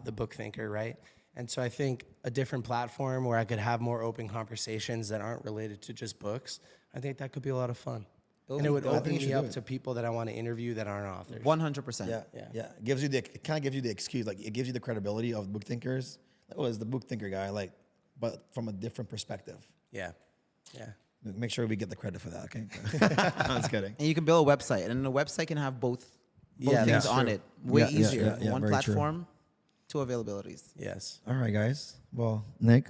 the Book Thinker, right? And so I think a different platform where I could have more open conversations that aren't related to just books, I think that could be a lot of fun. And it would I think open you should me do up it. to people that I want to interview that aren't authors. 100%. Yeah, Yeah. yeah. It kind of gives you the excuse, like it gives you the credibility of Book Thinkers. Like, oh, it's the Book Thinker guy, like, but from a different perspective. Yeah, yeah. Make sure we get the credit for that, okay? I'm just kidding. And you can build a website, and the website can have both Yeah, things that's on true. it. Way Yeah, yeah, easier. yeah, One very true. platform, two availabilities. Yes. All right, guys. Well, Nick,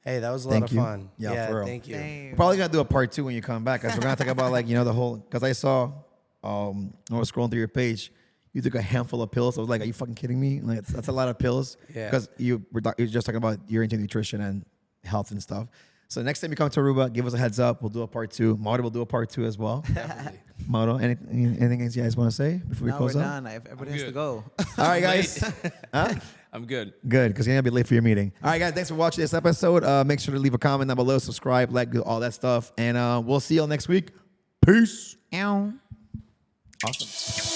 Hey, that was a lot Thank of you. fun. Yeah, for real. Thank you. Damn. we're probably gonna do a part 2 when you come back, because we're gonna talk about like the whole. Because I saw, when I was scrolling through your page, you took a handful of pills. I was like, are you fucking kidding me? Like that's a lot of pills. Yeah. Because you were just talking about you're into nutrition and health and stuff. So next time you come to Aruba, give us a heads up. We'll do a part 2. Mauro will do a part 2 as well. Definitely. Mauro, anything else you guys want to say before we Now close we're up? done. Everybody has to good. go. All right, guys. Huh? I'm good. Good, because you're going to be late for your meeting. All right, guys, thanks for watching this episode. Make sure to leave a comment down below, subscribe, like, do all that stuff. And we'll see y'all next week. Peace. Ow. Awesome.